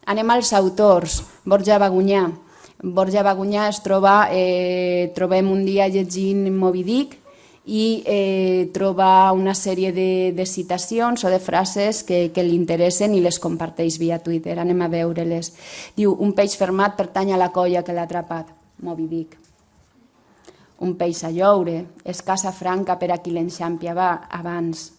Speaker 2: anem als autors. Borja Bagunyà. Borja Bagunyà es troba, trobem un dia llegint Moby Dick i troba una sèrie de citacions o de frases que li interessen i les comparteix via Twitter. Anem a veure-les. Diu: un peix fermat pertany a la colla que l'ha atrapat. Moby Dick. Un peix a lloure és casa franca per a qui l'enxampi abans.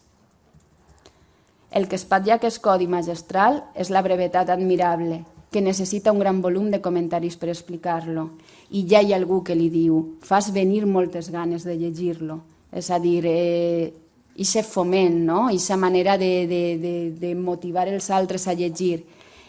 Speaker 2: El que espatlla que és codi magistral és la brevetat admirable, que necessita un gran volum de comentaris per explicar-lo. I ja hi ha algú que li diu: fas venir moltes ganes de llegir-lo. És a dir, aquest foment, aquesta manera de motivar els altres a llegir.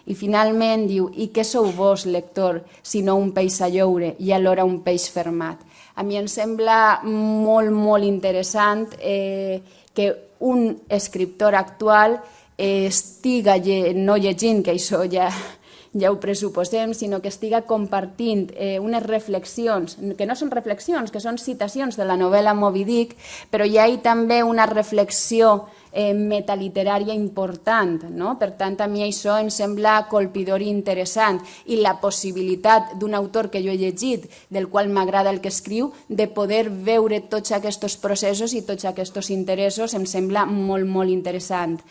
Speaker 2: I finalment diu: i què sou vos, lector, sinó un peix a lloure i alhora un peix fermat? A mi em sembla molt, molt interessant que un escriptor actual estiga no llegint, que això ja ho pressuposem, sinó que estiga compartint unes reflexions, que no són reflexions, que són citacions de la novel·la Moby Dick, però hi ha també una reflexió metaliterària important. Per tant, a mi això em sembla colpidor i interessant, i la possibilitat d'un autor que jo he llegit, del qual m'agrada el que escriu, de poder veure tots aquests processos i tots aquests interessos em sembla molt, molt interessant.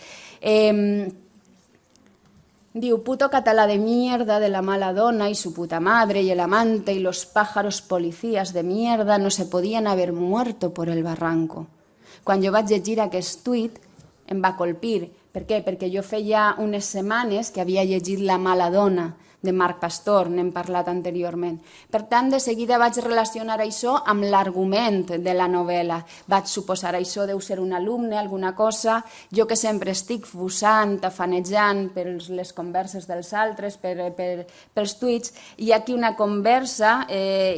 Speaker 2: Diu: puto català de mierda de la mala dona y su puta madre y el amante y los pájaros policías de mierda no se podían haber muerto por el barranco. Quan jo vaig llegir aquest tuit em va colpir. Per què? Perquè jo feia unes setmanes que havia llegit La mala dona, de Marc Pastor, n'hem parlat anteriorment. Per tant, de seguida vaig relacionar això amb l'argument de la novel·la. Vaig suposar això deu ser un alumne, alguna cosa. Jo que sempre estic fusant, tafanejant per les converses dels altres, pels tuits, hi ha aquí una conversa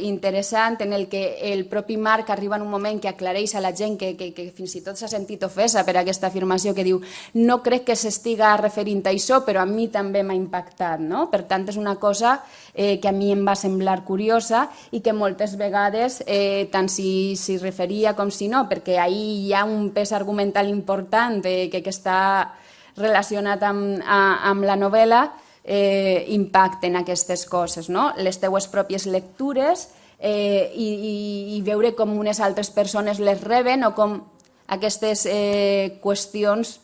Speaker 2: interessant en el que el propi Marc arriba en un moment que aclareix a la gent que fins i tot s'ha sentit ofesa per aquesta afirmació, que diu: no crec que s'estiga referint a això, però a mi també m'ha impactat. Per tant, és una cosa que a mi em va semblar curiosa i que moltes vegades, tant si s'hi referia com si no, perquè ahir hi ha un pes argumental important que està relacionat amb la novel·la, impacten aquestes coses, les teues pròpies lectures i veure com unes altres persones les reben o com aquestes qüestions.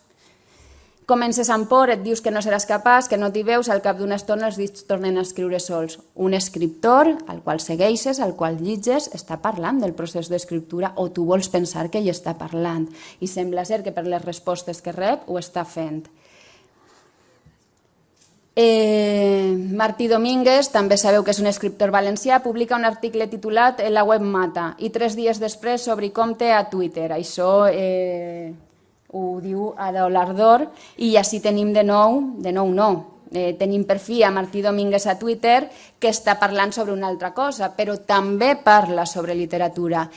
Speaker 2: Comences amb por, et dius que no seràs capaç, que no t'hi veus, al cap d'una estona els dits tornen a escriure sols. Un escriptor, al qual segueixes, al qual llitges, està parlant del procés d'escriptura o tu vols pensar que hi està parlant. I sembla ser que per les respostes que rep ho està fent. Martí Domínguez, també sabeu que és un escriptor valencià, publica un article titulat La web mata i 3 dies després s'obri compte a Twitter. Això ho diu Adolard d'Or i així tenim tenim per fi a Martí Domínguez a Twitter que està parlant sobre una altra cosa, però també parla sobre literatura.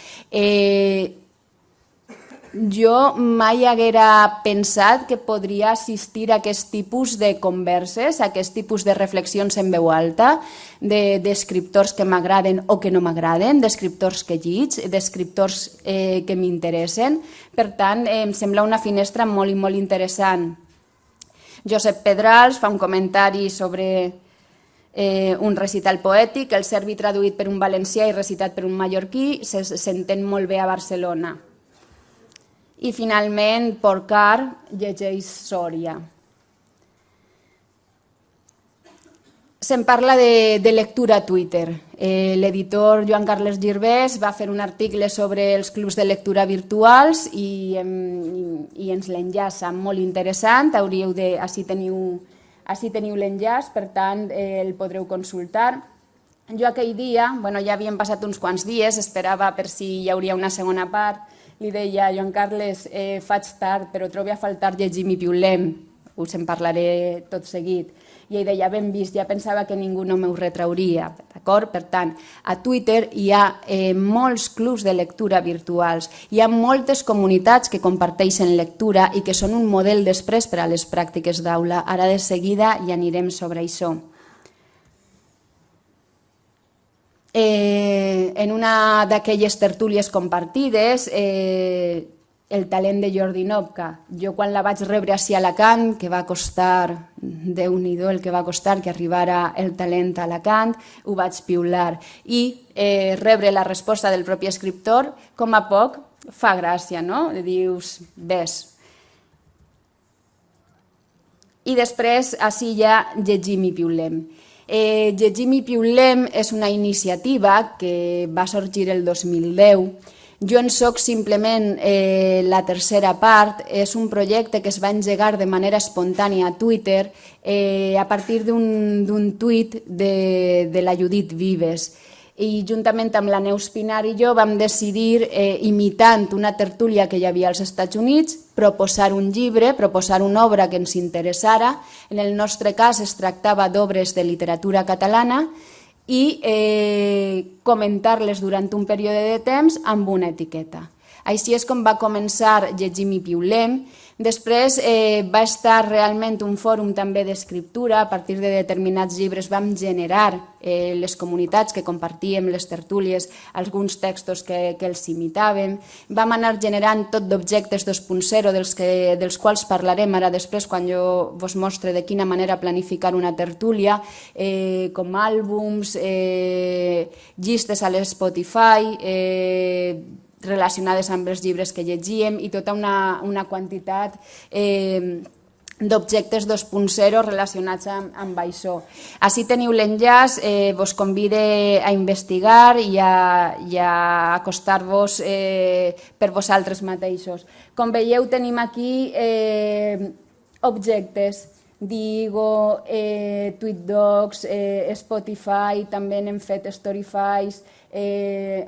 Speaker 2: Jo mai haguera pensat que podria assistir a aquest tipus de converses, a aquest tipus de reflexions en veu alta, d'escriptors que m'agraden o que no m'agraden, d'escriptors que lliig, d'escriptors que m'interessen. Per tant, em sembla una finestra molt i molt interessant. Josep Pedrals fa un comentari sobre un recital poètic, el serbi traduït per un valencià i recitat per un mallorquí, s'entén molt bé a Barcelona. I finalment, Porcar llegeix Sòria. Se'n parla de lectura a Twitter. L'editor Joan Carles Girbès va fer un article sobre els clubs de lectura virtuals i ens l'enllaça, molt interessant. Ací teniu l'enllaç, per tant el podreu consultar. Jo aquell dia, ja havien passat uns quants dies, esperava per si hi hauria una segona part, li deia, Joan Carles, faig tard, però trobo a faltar llegir Mi Piulem, us en parlaré tot seguit. I ell deia, ben vist, ja pensava que ningú no m'ho retrauria. D'acord? Per tant, a Twitter hi ha molts clubs de lectura virtuals, hi ha moltes comunitats que comparteixen lectura i que són un model després per a les pràctiques d'aula. Ara de seguida hi anirem sobre això. En una d'aquelles tertúlies compartides, el talent de Jordi Nopka. Jo quan la vaig rebre ací a Alacant, que va costar, Déu-n'hi-do el que va costar que arribara el talent a Alacant, ho vaig piular. I rebre la resposta del propi escriptor, com a poc, fa gràcia, no? Dius, ves. I després, ací ja llegim i piulem. Llegim i piulem és una iniciativa que va sorgir el 2010. Jo en soc simplement la tercera part. És un projecte que es va engegar de manera espontània a Twitter a partir d'un tuit de la Judit Vives. I juntament amb la Neus Pinar i jo vam decidir, imitant una tertúlia que hi havia als Estats Units, proposar un llibre, proposar una obra que ens interessara. En el nostre cas es tractava d'obres de literatura catalana i comentar-les durant un període de temps amb una etiqueta. Així és com va començar Llegim i Piulem. Després va estar realment un fòrum també d'escriptura. A partir de determinats llibres vam generar les comunitats que compartíem, les tertúlies, alguns textos que els imitàvem. Vam anar generant tot d'objectes 2.0 dels quals parlarem ara després quan jo vos mostre de quina manera planificar una tertúlia, com àlbums, llistes a l'Spotify, relacionades amb els llibres que llegíem i tota una quantitat d'objectes 2.0 relacionats amb això. Ací teniu l'enllaç, vos convide a investigar i a acostar-vos per vosaltres mateixos. Com veieu, tenim aquí objectes, Digo, TweetDocs, Spotify, també n'hem fet Storyfies,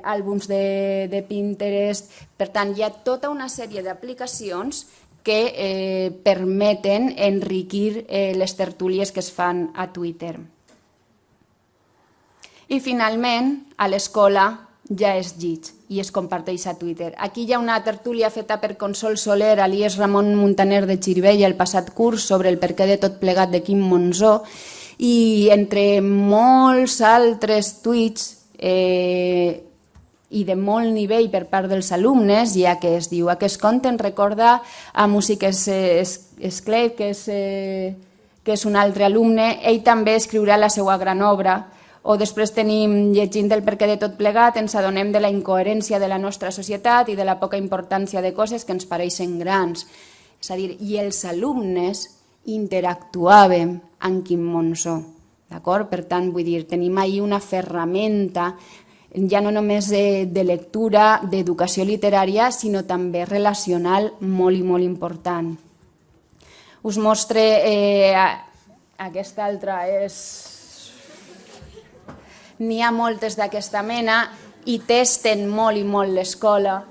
Speaker 2: àlbums de Pinterest. Per tant, hi ha tota una sèrie d'aplicacions que permeten enriquir les tertúlies que es fan a Twitter. I finalment, a l'escola ja es lliig i es comparteix a Twitter. Aquí hi ha una tertúlia feta per Consol Soler, alias Ramon Muntaner de Xirivella, el passat curs, sobre el perquè de tot plegat de Quim Monzó, i entre molts altres tuits i de molt nivell per part dels alumnes, ja que es diu aquest conte em recorda a Músiques Esclave, que és un altre alumne. Ell també escriurà la seva gran obra. O després tenim, llegint el perquè de tot plegat, ens adonem de la incoherència de la nostra societat i de la poca importància de coses que ens pareixen grans. És a dir, i els alumnes interactuàvem amb Quim Monzó. D'acord? Per tant, vull dir, tenim ahir una ferramenta ja no només de lectura, d'educació literària, sinó també relacional molt i molt important. Us mostre aquesta altra, n'hi ha moltes d'aquesta mena i testen molt i molt l'escola.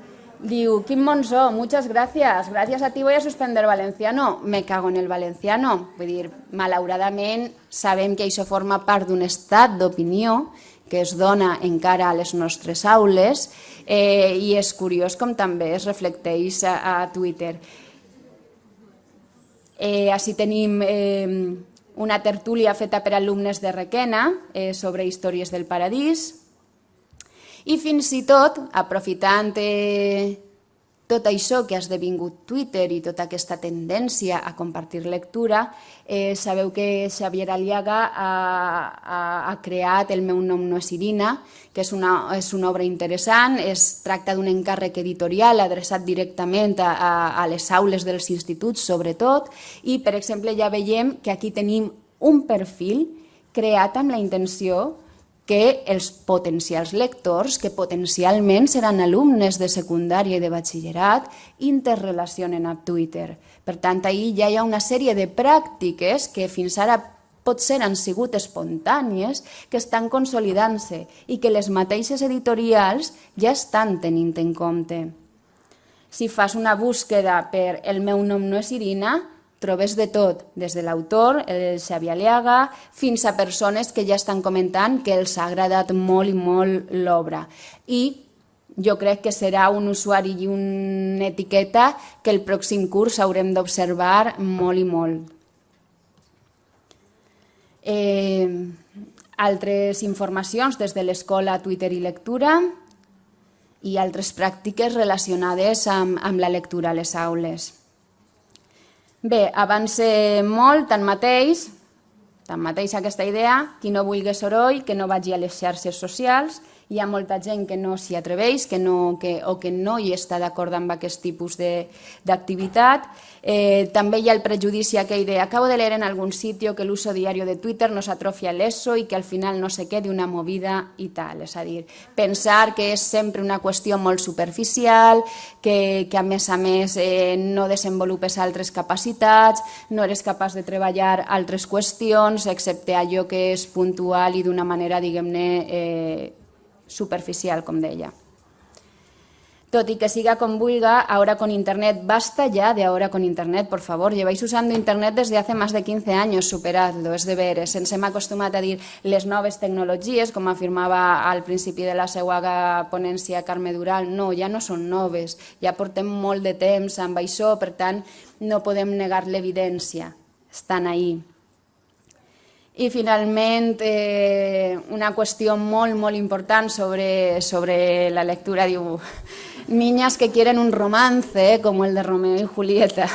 Speaker 2: Diu, Quim Monzó, muchas gracias, gracias a ti voy a suspender valenciano. Me cago en el valenciano. Vull dir, malauradament sabem que això forma part d'un estat d'opinió que es dona encara a les nostres aules, i és curiós com també es reflecteix a Twitter. Així tenim una tertúlia feta per alumnes de Requena sobre històries del paradís, i fins i tot, aprofitant tot això que ha esdevingut Twitter i tota aquesta tendència a compartir lectura, sabeu que Xavier Aliaga ha creat El meu nom no és Irina, que és una obra interessant, es tracta d'un encàrrec editorial adreçat directament a les aules dels instituts, sobretot, i, per exemple, ja veiem que aquí tenim un perfil creat amb la intenció que els potencials lectors, que potencialment seran alumnes de secundària i de batxillerat, interrelacionen amb Twitter. Per tant, ahir ja hi ha una sèrie de pràctiques que fins ara potser han sigut espontànies, que estan consolidant-se i que les mateixes editorials ja estan tenint en compte. Si fas una búsqueda per El meu nom no és Irina, trobes de tot, des de l'autor, el Xavier Aliaga, fins a persones que ja estan comentant que els ha agradat molt i molt l'obra. I jo crec que serà un usuari i una etiqueta que el pròxim curs haurem d'observar molt i molt. Altres informacions des de l'escola Twitter i lectura i altres pràctiques relacionades amb la lectura a les aules. Bé, avança molt, tanmateix aquesta idea, qui no vulgui soroll, que no vagi a les xarxes socials. Hi ha molta gent que no s'hi atreveix o que no hi està d'acord amb aquest tipus d'activitat. També hi ha el prejudici aquell de acabo de leer en algun sitio que l'uso diario de Twitter nos atrofia l'ESO i que al final no se quede una movida i tal. És a dir, pensar que és sempre una qüestió molt superficial, que a més no desenvolupes altres capacitats, no eres capaç de treballar altres qüestions, excepte allò que és puntual i d'una manera, diguem-ne, superficial, com deia. Tot y que siga con vulga, ahora con Internet, basta ya de ahora con Internet, por favor, lleváis usando Internet desde hace más de 15 años, superadlo, és de veres, ens hem acostumat a dir les noves tecnologies, com afirmava al principi de la seva ponència Carme Dural, no, ja no són noves, ja portem molt de temps amb això, per tant, no podem negar l'evidència, estan ahí. I finalment, una qüestió molt, molt important sobre la lectura, diu, niñas que quieren un romance como el de Romeo y Julieta,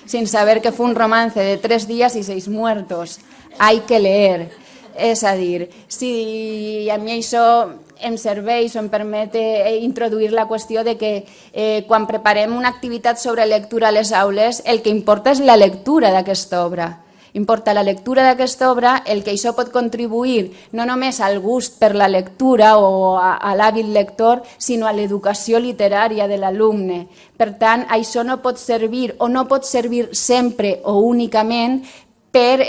Speaker 2: sin saber que fue un romance de 3 días y 6 muertos. Hay que leer. És a dir, si a mi això em serveix o em permet introduir la qüestió de que quan preparem una activitat sobre lectura a les aules, el que importa és la lectura d'aquesta obra. Importa la lectura d'aquesta obra, el que això pot contribuir no només al gust per la lectura o a l'hàbil lector, sinó a l'educació literària de l'alumne. Per tant, això no pot servir o no pot servir sempre o únicament per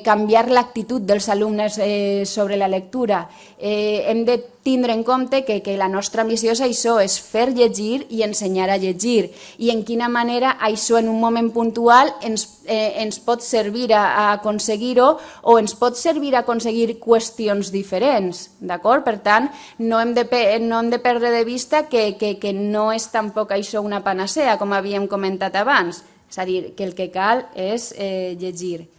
Speaker 2: canviar l'actitud dels alumnes sobre la lectura. Hem de tindre en compte que la nostra missió és això, és fer llegir i ensenyar a llegir. I en quina manera això en un moment puntual ens pot servir a aconseguir-ho o ens pot servir a aconseguir qüestions diferents. D'acord? Per tant, no hem de perdre de vista que no és tampoc això una panacea, com havíem comentat abans. És a dir, que el que cal és llegir.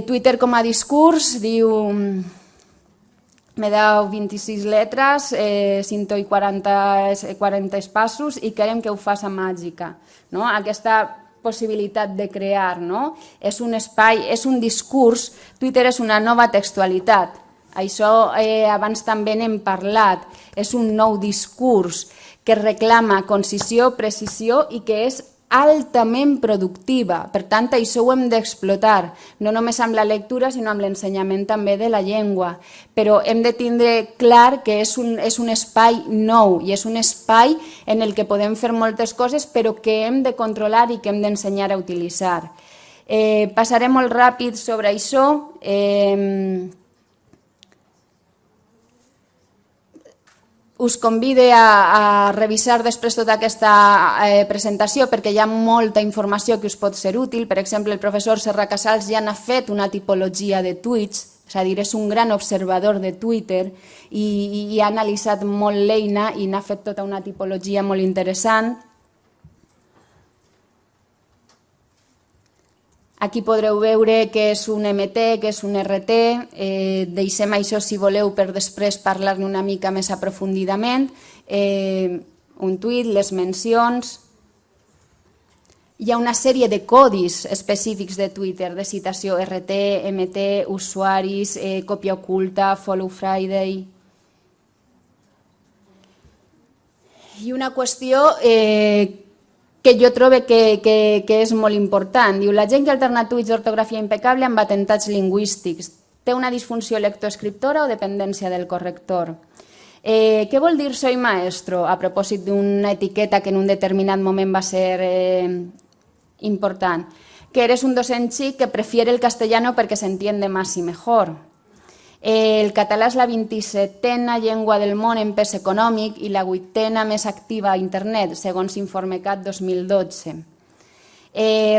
Speaker 2: Twitter com a discurs diu me deu 26 lletres, 140 espaços i querem que ho faça màgica. Aquesta possibilitat de crear és un espai, és un discurs. Twitter és una nova textualitat. Això abans també n'hem parlat. És un nou discurs que reclama concisió, precisió i que és altament productiva. Per tant, això ho hem d'explotar, no només amb la lectura, sinó amb l'ensenyament també de la llengua. Però hem de tindre clar que és un espai nou i és un espai en el que podem fer moltes coses, però que hem de controlar i que hem d'ensenyar a utilitzar. Passaré molt ràpid sobre això. Us convide a revisar després tota aquesta presentació perquè hi ha molta informació que us pot ser útil. Per exemple, el professor Serra Casals ja n'ha fet una tipologia de tuits, és És a dir, és un gran observador de Twitter i ha analitzat molt l'eina i n'ha fet tota una tipologia molt interessant. Aquí podreu veure què és un MT, què és un RT. Deixem això, si voleu, per després parlar-ne una mica més aprofundidament. Un tuit, les mencions. Hi ha una sèrie de codis específics de Twitter, de citació RT, MT, usuaris, còpia oculta, Follow Friday. I una qüestió que jo trobo que és molt important. Diu, la gent que alterna tuits d'ortografia impecable amb atemptats lingüístics té una disfunció lectoescriptora o dependència del corrector. Què vol dir soy maestro? A propòsit d'una etiqueta que en un determinat moment va ser important. Que eres un docent xic que prefiere el castellano perquè se entiende más y mejor. El català és la 27a llengua del món en pes econòmic i la 8a més activa a internet, segons Informecat 2012.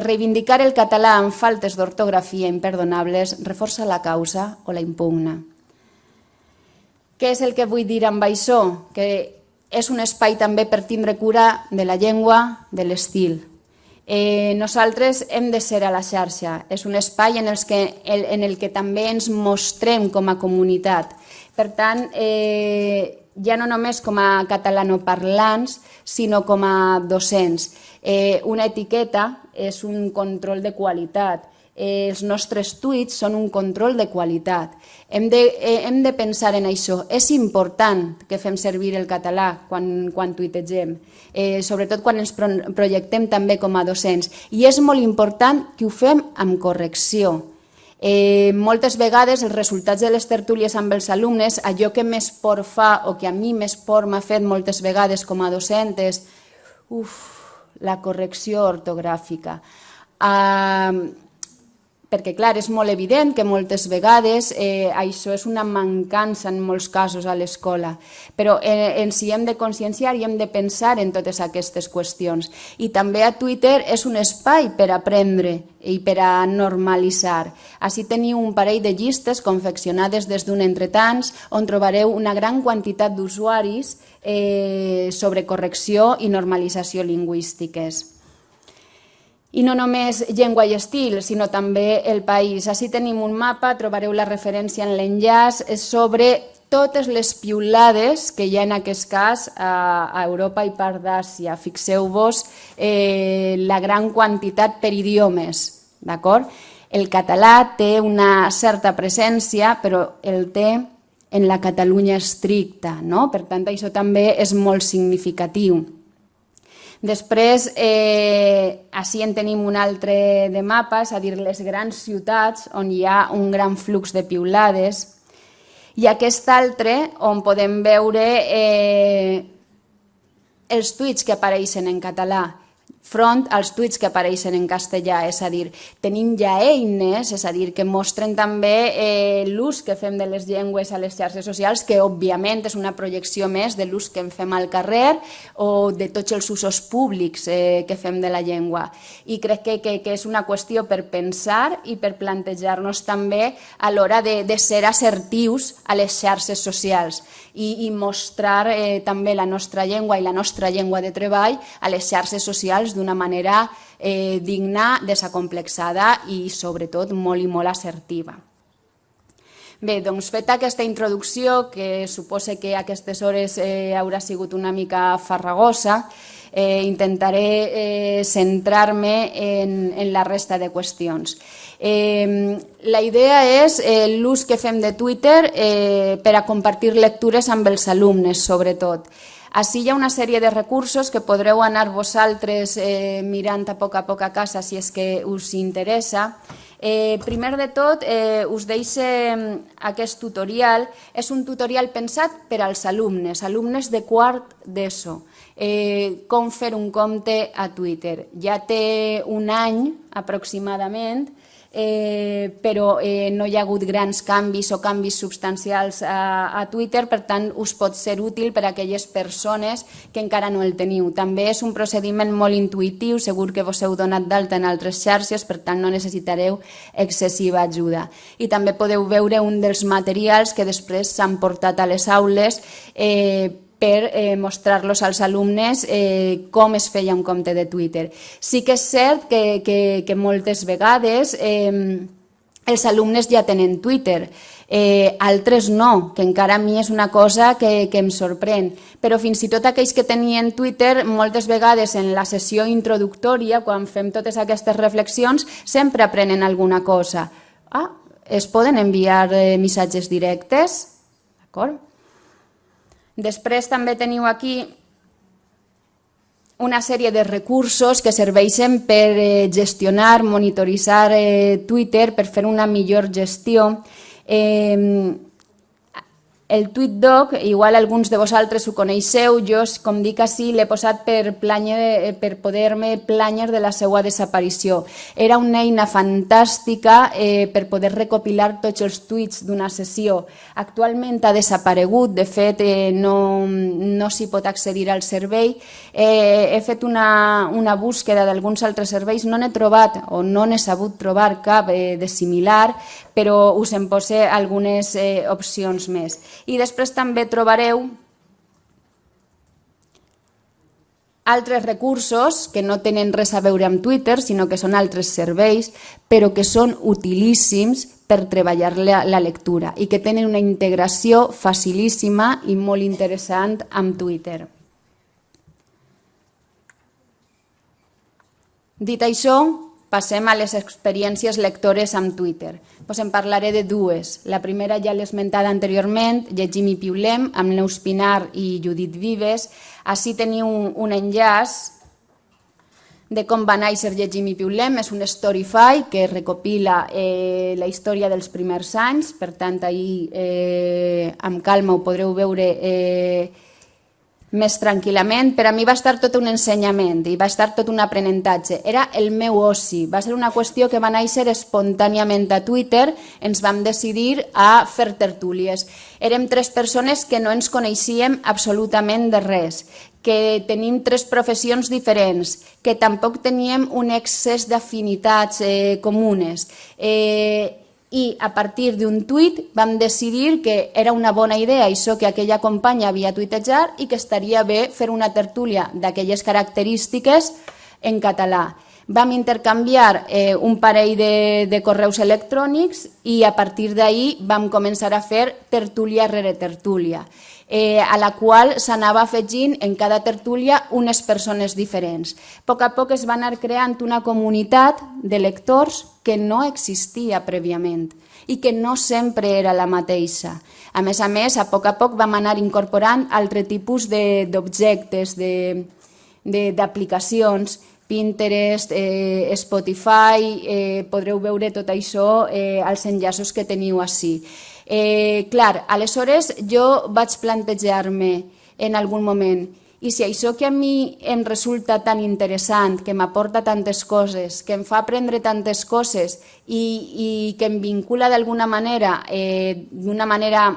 Speaker 2: Reivindicar el català amb faltes d'ortografia imperdonables reforça la causa o la impugna. Què és el que vull dir amb això? Que és un espai també per tindre cura de la llengua, de l'estil. Nosaltres hem de ser a la xarxa, és un espai en el que també ens mostrem com a comunitat. Per tant, ja no només com a catalanoparlants, sinó com a docents. Una etiqueta és un control de qualitat. Els nostres tuits són un control de qualitat. Hem de pensar en això. És important que fem servir el català quan tuitegem, sobretot quan ens projectem també com a docents. I és molt important que ho fem amb correcció. Moltes vegades els resultats de les tertúlies amb els alumnes, allò que més por fa o que a mi més por m'ha fet moltes vegades com a docent és la correcció ortogràfica. Perquè, clar, és molt evident que moltes vegades això és una mancança en molts casos a l'escola, però ens hi hem de conscienciar i hem de pensar en totes aquestes qüestions. I també a Twitter és un espai per aprendre i per a normalitzar. Així teniu un parell de llistes confeccionades des d'un entretants on trobareu una gran quantitat d'usuaris sobre correcció i normalització lingüístiques. I no només llengua i estil, sinó també el país. Així tenim un mapa, trobareu la referència en l'enllaç sobre totes les piulades que hi ha en aquest cas a Europa i part d'Àsia. Fixeu-vos la gran quantitat per idiomes, d'acord? El català té una certa presència, però el té en la Catalunya estricta, no? Per tant, això també és molt significatiu. Després, així en tenim un altre de mapa, és a dir, les grans ciutats on hi ha un gran flux de piulades, i aquest altre on podem veure els tuits que apareixen en català front als tuits que apareixen en castellà, és a dir, tenim ja eines, és a dir, que mostren també l'ús que fem de les llengües a les xarxes socials, que òbviament és una projecció més de l'ús que en fem al carrer o de tots els usos públics que fem de la llengua. I crec que és una qüestió per pensar i per plantejar-nos també a l'hora de ser assertius a les xarxes socials i mostrar també la nostra llengua i la nostra llengua de treball a les xarxes socials d'una manera digna, desacomplexada i sobretot molt i molt assertiva. Bé, doncs feta aquesta introducció, que suposa que a aquestes hores haurà sigut una mica farragosa, intentaré centrar-me en la resta de qüestions. La idea és l'ús que fem de Twitter per a compartir lectures amb els alumnes, sobretot. Ací hi ha una sèrie de recursos que podreu anar vosaltres mirant a poc a casa si és que us interessa. Primer de tot, us deixo aquest tutorial. És un tutorial pensat per als alumnes de quart d'ESO. Com fer un compte a Twitter. Ja té un any, aproximadament, però no hi ha hagut grans canvis o canvis substancials a Twitter, per tant us pot ser útil per a aquelles persones que encara no el teniu. També és un procediment molt intuïtiu, segur que vos heu donat d'alta en altres xarxes, per tant no necessitareu excessiva ajuda. I també podeu veure un dels materials que després s'han portat a les aules per mostrar-los als alumnes com es feia un compte de Twitter. Sí que és cert que moltes vegades els alumnes ja tenen Twitter, altres no, que encara a mi és una cosa que em sorprèn, però fins i tot aquells que tenien Twitter, moltes vegades en la sessió introductòria, quan fem totes aquestes reflexions, sempre aprenen alguna cosa. Es poden enviar missatges directes? D'acord? Després també teniu aquí una sèrie de recursos que serveixen per gestionar, monitoritzar Twitter, per fer una millor gestió. El TweetDog, igual alguns de vosaltres ho coneixeu, jo, com dic així, l'he posat per poder-me plànyer de la seva desaparició. Era una eina fantàstica per poder recopilar tots els tuits d'una sessió. Actualment ha desaparegut, de fet no s'hi pot accedir al servei. He fet una búsqueda d'alguns altres serveis, no n'he trobat o no n'he sabut trobar cap de similar, però us en poso algunes opcions més. I després també trobareu altres recursos que no tenen res a veure amb Twitter, sinó que són altres serveis, però que són utilíssims per treballar la lectura i que tenen una integració facilíssima i molt interessant amb Twitter. Dit això, passem a les experiències lectores amb Twitter. En parlaré de dues. La primera ja l'he esmentada anteriorment, Llegim i piulem, amb Neus Pinar i Judit Vives. Ací teniu un enllaç de com va néixer Llegim i piulem. És un Storify que recopila la història dels primers anys, per tant, ahir amb calma ho podreu veure més tranquil·lament. Per a mi va estar tot un ensenyament i va estar tot un aprenentatge. Era el meu oci, va ser una qüestió que va néixer espontàniament a Twitter. Ens vam decidir a fer tertúlies. Érem 3 persones que no ens coneixíem absolutament de res, que tenim 3 professions diferents, que tampoc teníem un excés d'afinitats comunes. I a partir d'un tuit vam decidir que era una bona idea això que aquella companya havia tuitejat i que estaria bé fer una tertúlia d'aquelles característiques en català. Vam intercanviar un parell de correus electrònics i a partir d'ahir vam començar a fer tertúlia rere tertúlia, a la qual s'anava afegint en cada tertúlia unes persones diferents. A poc es va anar creant una comunitat de lectors que no existia prèviament i que no sempre era la mateixa. A més, a poc vam anar incorporant altre tipus d'objectes, d'aplicacions, Pinterest, Spotify, podreu veure tot això als enllaços que teniu ací. Clar, aleshores jo vaig plantejar-me en algun moment, i si això que a mi em resulta tan interessant, que m'aporta tantes coses, que em fa aprendre tantes coses i que em vincula d'alguna manera, d'una manera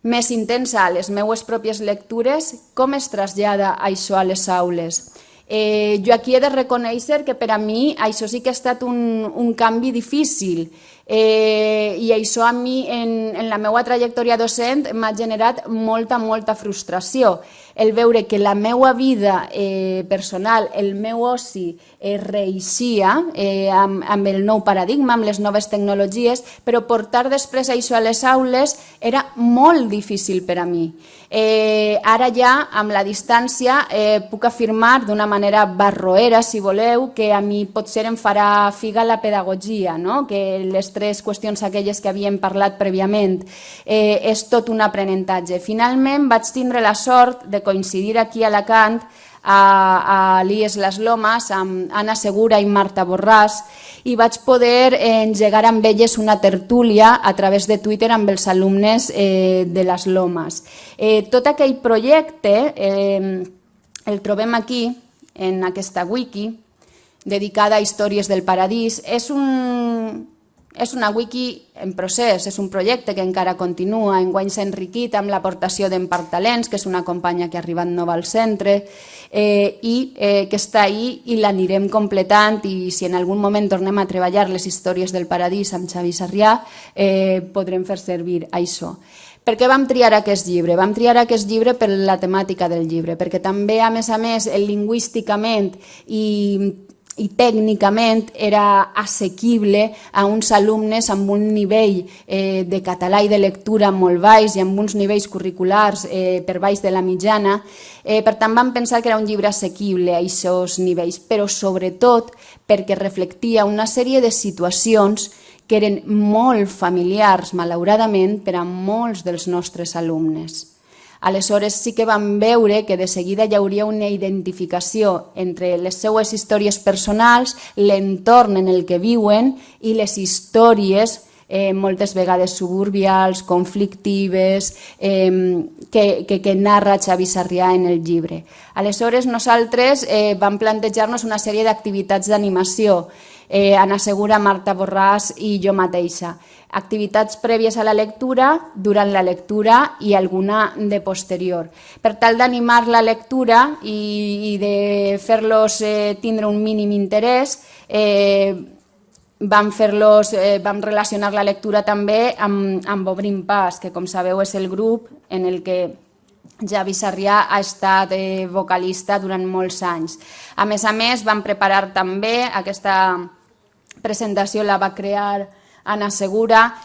Speaker 2: més intensa a les meues pròpies lectures, com es trasllada això a les aules? Jo aquí he de reconèixer que per a mi això sí que ha estat un canvi difícil i això a mi en la meva trajectòria docent m'ha generat molta frustració. El veure que la meva vida personal, el meu oci reeixia amb el nou paradigma, amb les noves tecnologies, però portar després això a les aules era molt difícil per a mi. Ara ja, amb la distància, puc afirmar d'una manera barroera, si voleu, que a mi potser em farà figa la pedagogia, que les 3 qüestions aquelles que havíem parlat prèviament és tot un aprenentatge. Finalment vaig tindre la sort de coincidir aquí a Alacant a l'IES Les Lomas amb Anna Segura i Marta Borràs i vaig poder engegar amb elles una tertúlia a través de Twitter amb els alumnes de Les Lomas. Tot aquell projecte el trobem aquí, en aquesta wiki. dedicada a històries del paradís. És una wiki en procés, és un projecte que encara continua. Enguany s'ha enriquit amb l'aportació d'Empart Talents, que és una companya que ha arribat nova al centre, i que està ahí i l'anirem completant, i si en algun moment tornem a treballar les històries del paradís amb Xavi Sarrià, podrem fer servir això. Per què vam triar aquest llibre? Vam triar aquest llibre per la temàtica del llibre, perquè també, a més, lingüísticament i tècnicament era assequible a uns alumnes amb un nivell de català i de lectura molt baix i amb uns nivells curriculars per baix de la mitjana. Per tant, vam pensar que era un llibre assequible a aquests nivells, però sobretot perquè reflectia una sèrie de situacions que eren molt familiars, malauradament, per a molts dels nostres alumnes. Aleshores sí que vam veure que de seguida hi hauria una identificació entre les seues històries personals, l'entorn en el que viuen i les històries moltes vegades suburbials, conflictives, que narra Xavi Sarrià en el llibre. Aleshores nosaltres vam plantejar-nos una sèrie d'activitats d'animació, Anna Segura, Marta Borràs i jo mateixa. Activitats prèvies a la lectura, durant la lectura i alguna de posterior. Per tal d'animar la lectura i de fer-los tindre un mínim interès, vam relacionar la lectura també amb Obrim Pas, que com sabeu és el grup en el que Xavi Sarrià ha estat vocalista durant molts anys. A més, vam preparar també aquesta presentació, la va crear Anna Segura,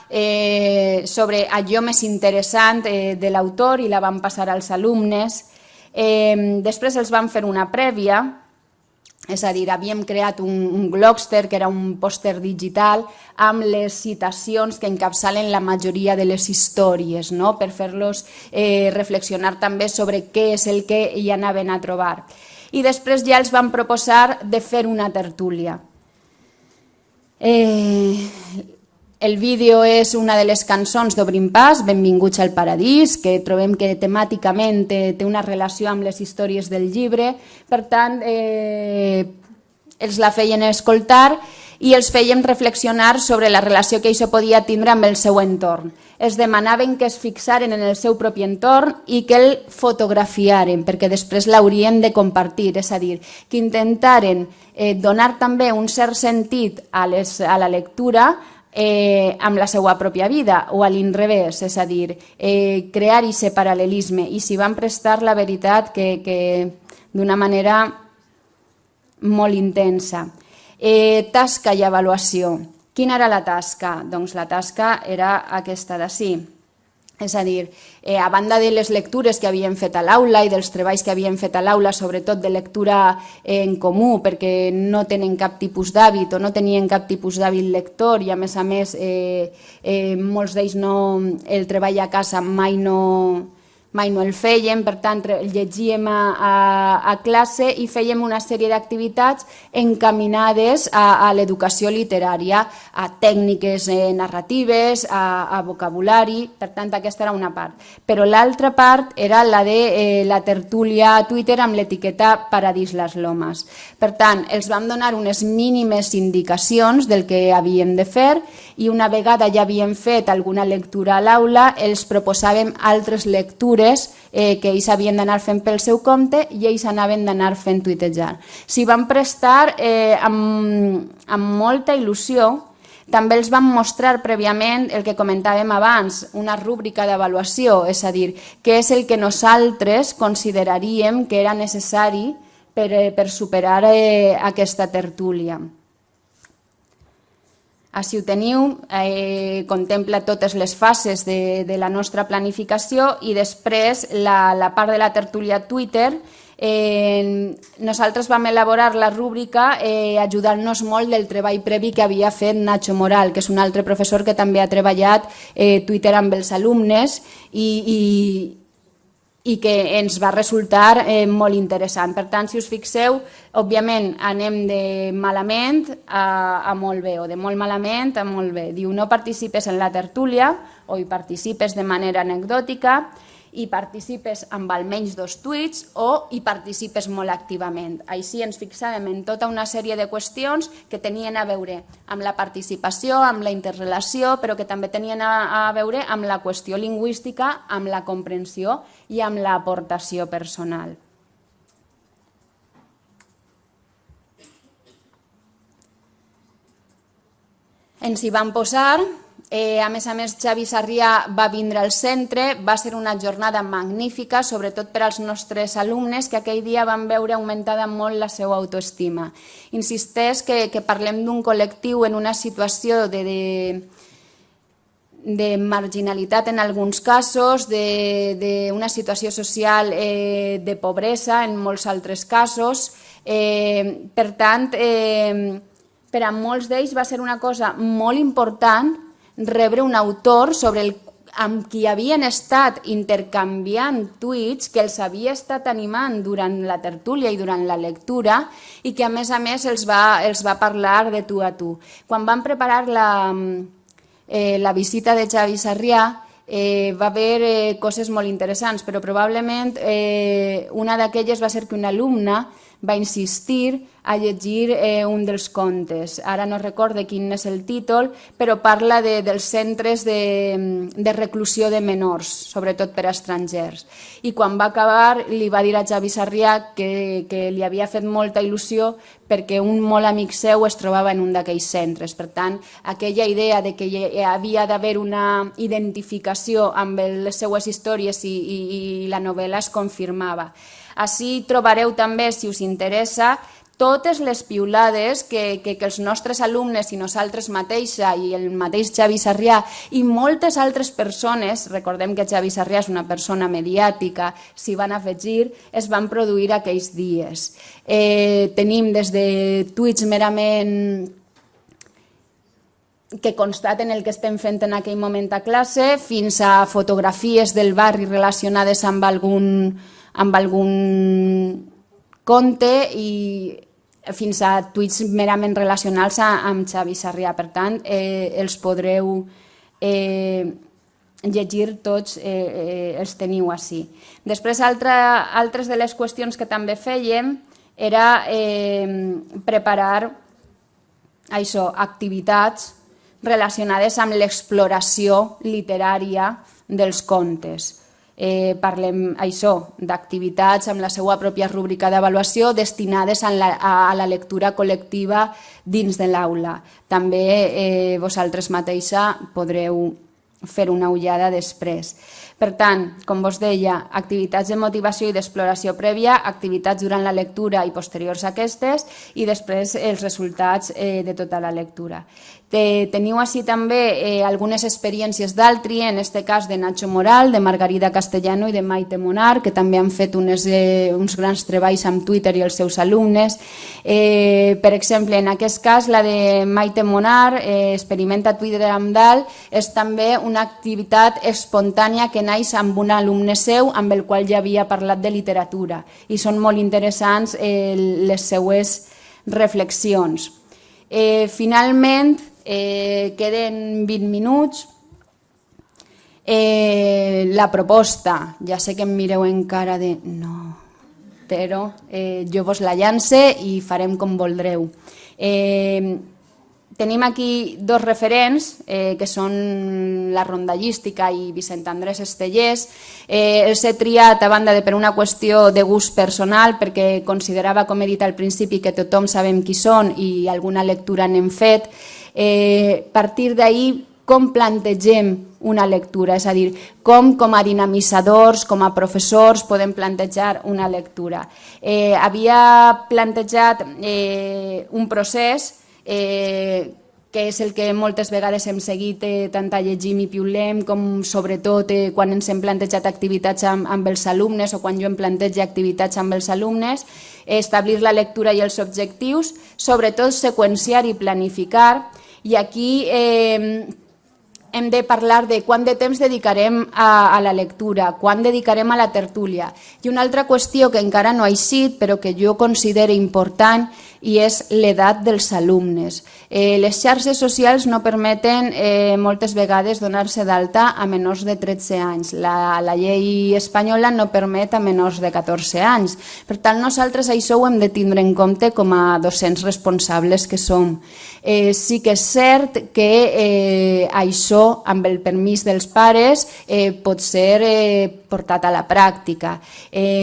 Speaker 2: sobre allò més interessant de l'autor i la vam passar als alumnes. Després els vam fer una prèvia, és a dir, havíem creat un Glogster, que era un pòster digital, amb les citacions que encapçalen la majoria de les històries, per fer-los reflexionar també sobre què és el que hi anaven a trobar. I després ja els vam proposar de fer una tertúlia. El vídeo és una de les cançons d'Obrim Pas, Benvinguts al Paradís, que trobem que temàticament té una relació amb les històries del llibre. Per tant, els la feien escoltar i els fèiem reflexionar sobre la relació que això podia tindre amb el seu entorn. Es demanaven que es fixaren en el seu propi entorn i que el fotografiaren, perquè després l'haurien de compartir, és a dir, que intentaren donar també un cert sentit a la lectura amb la seva pròpia vida, o a l'inrevés, és a dir, crear aquest paral·lelisme, i s'hi van prestar, la veritat, que d'una manera molt intensa. Tasca i avaluació. Quina era la tasca? Doncs la tasca era aquesta d'ací. És a dir, a banda de les lectures que havíem fet a l'aula i dels treballs que havíem fet a l'aula, sobretot de lectura en comú, perquè no tenen cap tipus d'hàbit o no tenien cap tipus d'hàbit lector, i a més molts d'ells el treball a casa mai no el fèiem, per tant llegíem a classe i fèiem una sèrie d'activitats encaminades a l'educació literària, a tècniques narratives, a vocabulari. Per tant, aquesta era una part. Però l'altra part era la de la tertúlia a Twitter amb l'etiqueta Paradís Les Lomas. Per tant, els vam donar unes mínimes indicacions del que havíem de fer, i una vegada ja havíem fet alguna lectura a l'aula, els proposàvem altres lectures que ells havien d'anar fent pel seu compte i ells anaven d'anar fent tuitejant. S'hi van prestar amb molta il·lusió. També els vam mostrar prèviament el que comentàvem abans, una rúbrica d'avaluació, és a dir, què és el que nosaltres consideraríem que era necessari per superar aquesta tertúlia. Així ho teniu, contempla totes les fases de la nostra planificació, i després la part de la tertúlia a Twitter. Nosaltres vam elaborar la rúbrica ajudant-nos molt del treball previ que havia fet Nacho Moral, que és un altre professor que també ha treballat Twitter amb els alumnes i que ens va resultar molt interessant. Per tant, si us fixeu, òbviament anem de malament a molt bé, o de molt malament a molt bé. Diu, no participes en la tertúlia, o hi participes de manera anecdòtica, hi participes amb almenys 2 tuits o hi participes molt activament. Així ens fixàvem en tota una sèrie de qüestions que tenien a veure amb la participació, amb la interrelació, però que també tenien a veure amb la qüestió lingüística, amb la comprensió i amb l'aportació personal. Ens hi vam posar, a més, Xavi Sarrià va vindre al centre, va ser una jornada magnífica, sobretot per als nostres alumnes, que aquell dia van veure augmentada molt la seva autoestima. Insisteix que parlem d'un col·lectiu en una situació de marginalitat en alguns casos, d'una situació social de pobresa en molts altres casos. Per tant, per a molts d'ells va ser una cosa molt important rebre un autor amb qui havien estat intercanviant tuits, que els havia estat animant durant la tertúlia i durant la lectura i que a més els va parlar de tu a tu. Quan vam preparar la visita de Xavi Sarrià va haver coses molt interessants, però probablement una d'aquelles va ser que una alumna va insistir a llegir un dels contes. Ara no recorde quin és el títol, però parla dels centres de reclusió de menors, sobretot per a estrangers. I quan va acabar li va dir a Xavi Sarrià que li havia fet molta il·lusió perquè un molt amic seu es trobava en un d'aquells centres. Per tant, aquella idea de que hi havia d'haver una identificació amb les seues històries i la novel·la es confirmava. Ací trobareu també, si us interessa, totes les piulades que els nostres alumnes i nosaltres mateixa i el mateix Xavi Sarrià i moltes altres persones, recordem que Xavi Sarrià és una persona mediàtica, s'hi van afegir, es van produir aquells dies. Tenim des de tuits merament que constaten el que estem fent en aquell moment a classe, fins a fotografies del barri relacionades amb algun conte i fins a tuits merament relacionals amb Xavi Sarrià. Per tant, els podreu llegir tots, els teniu ací. Després, altres de les qüestions que també fèiem era preparar activitats relacionades amb l'exploració literària dels contes. Parlem d'activitats amb la seva pròpia rúbrica d'avaluació destinades a la lectura col·lectiva dins de l'aula. També vosaltres mateixa podreu fer una ullada després. Per tant, com vos deia, activitats de motivació i d'exploració prèvia, activitats durant la lectura i posteriors a aquestes i després els resultats de tota la lectura. Teniu així també algunes experiències d'altri, en aquest cas de Nacho Moral, de Margarida Castellano i de Maite Monar, que també han fet uns grans treballs amb Twitter i els seus alumnes. Per exemple, en aquest cas, la de Maite Monar, Experimenta Twitter amb Dalt, és també una activitat espontània que naix amb un alumne seu amb el qual ja havia parlat de literatura i són molt interessants les seues reflexions. Finalment, queden 20 minuts. La proposta, ja sé que em mireu en cara de no, però jo vos la llance i farem com voldreu. Tenim aquí dos referents, que són la rondallística i Vicent Andrés Estellés. Els he triat a banda de per una qüestió de gust personal, perquè considerava, com he dit al principi, que tothom sabem qui són i alguna lectura n'hem fet. A partir d'ahir, com plantegem una lectura? És a dir, com a dinamitzadors, com a professors, podem plantejar una lectura. Havia plantejat un procés que és el que moltes vegades hem seguit tant a Llegim i Piulem com sobretot quan ens hem plantejat activitats amb els alumnes o quan jo em plantejo activitats amb els alumnes, establir la lectura i els objectius, sobretot seqüenciar i planificar, i aquí hem de parlar de quant de temps dedicarem a la lectura, quant dedicarem a la tertúlia. I una altra qüestió que encara no ha eixit, però que jo considero important i és l'edat dels alumnes. Les xarxes socials no permeten moltes vegades donar-se d'alta a menors de 13 anys. La llei espanyola no permet a menors de 14 anys. Per tant, nosaltres això ho hem de tindre en compte com a docents responsables que som. Sí que és cert que això, amb el permís dels pares, pot ser portat a la pràctica.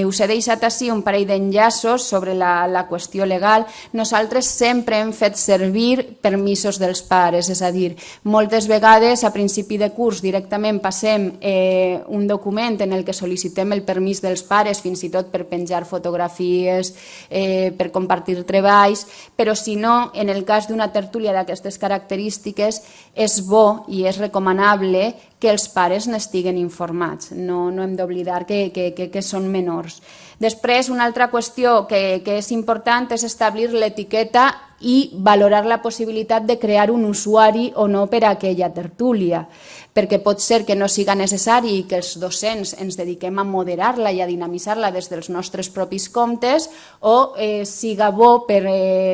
Speaker 2: Us he deixat així un parell d'enllaços sobre la qüestió legal. Nosaltres sempre hem fet servir permisos dels pares, és a dir, moltes vegades a principi de curs directament passem un document en el que sol·licitem el permís dels pares, fins i tot per penjar fotografies, per compartir treballs, però si no, en el cas d'una tertúlia d'aquestes característiques, és bo i és recomanable que els pares n'estiguen informats. No hem d'oblidar que són menors. Després, una altra qüestió que és important és establir l'etiqueta i valorar la possibilitat de crear un usuari o no per a aquella tertúlia, perquè pot ser que no siga necessari i que els docents ens dediquem a moderar-la i a dinamitzar-la des dels nostres propis comptes, o siga bo per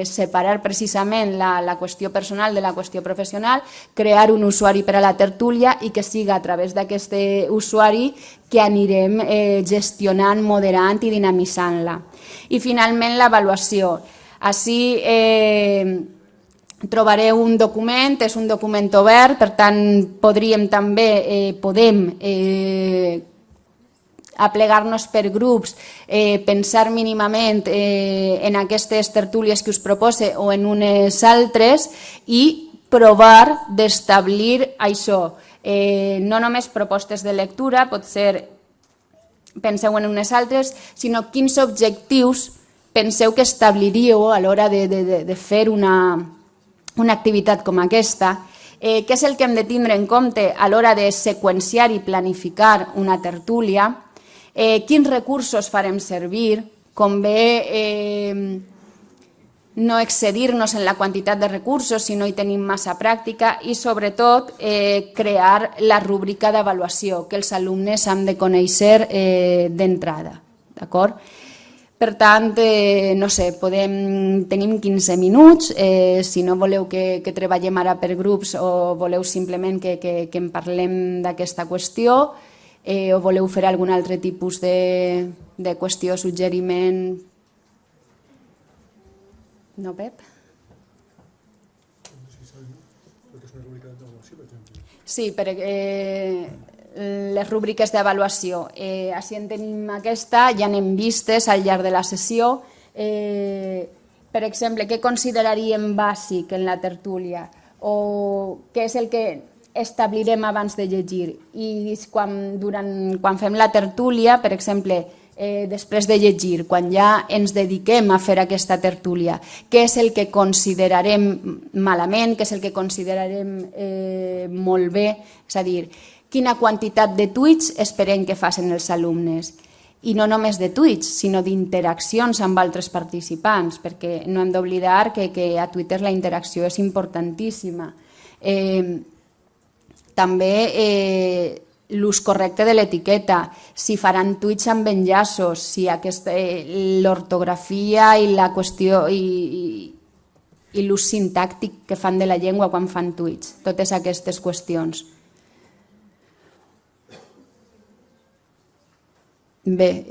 Speaker 2: separar precisament la qüestió personal de la qüestió professional, crear un usuari per a la tertúlia i que siga a través d'aquest usuari que anirem gestionant, moderant i dinamitzant-la. I finalment l'avaluació. Ací trobareu un document, és un document obert, per tant podem aplegar-nos per grups, pensar mínimament en aquestes tertúlies que us propose o en unes altres i provar d'establir això. No només propostes de lectura, pot ser penseu en unes altres, sinó quins objectius penseu que establiríeu a l'hora de fer una activitat com aquesta, què és el que hem de tindre en compte a l'hora de seqüenciar i planificar una tertúlia, quins recursos farem servir, convé no excedir-nos en la quantitat de recursos si no hi tenim massa pràctica i sobretot crear la rúbrica d'avaluació que els alumnes han de conèixer d'entrada. D'acord? Per tant, no sé, tenim 15 minuts, si no voleu que treballem ara per grups o voleu simplement que en parlem d'aquesta qüestió o voleu fer algun altre tipus de qüestió, suggeriment. No, Pep? Sí, les rúbriques d'avaluació. Així en tenim aquesta, ja n'hem vistes al llarg de la sessió. Per exemple, què consideraríem bàsic en la tertúlia? O què és el que establirem abans de llegir? I quan fem la tertúlia, per exemple, després de llegir, quan ja ens dediquem a fer aquesta tertúlia, què és el que considerarem malament, què és el que considerarem molt bé, és a dir, quina quantitat de tuits esperem que facin els alumnes. I no només de tuits, sinó d'interaccions amb altres participants, perquè no hem d'oblidar que a Twitter la interacció és importantíssima. També l'ús correcte de l'etiqueta, si faran tuits amb enllaços, si l'ortografia i la qüestió i l'ús sintàctic que fan de la llengua quan fan tuits, totes aquestes qüestions. Bé,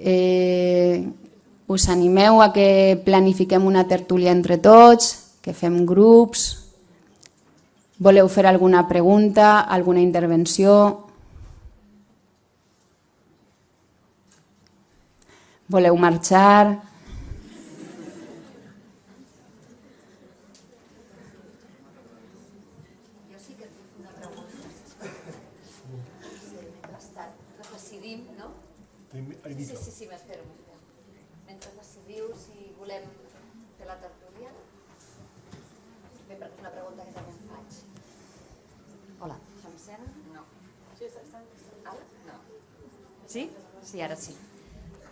Speaker 2: us animeu a que planifiquem una tertúlia entre tots, que fem grups. Voleu fer alguna pregunta, alguna intervenció? Voleu marxar?
Speaker 3: Jo sí que et vull fer una pregunta. Mentrestant, decidim, no? Sí, m'espero. Mentre decidiu si volem fer la tertúlia. Bé, perquè és una pregunta que també em faig. Hola, això em sent? No. Ara? No. Sí? Sí, ara sí.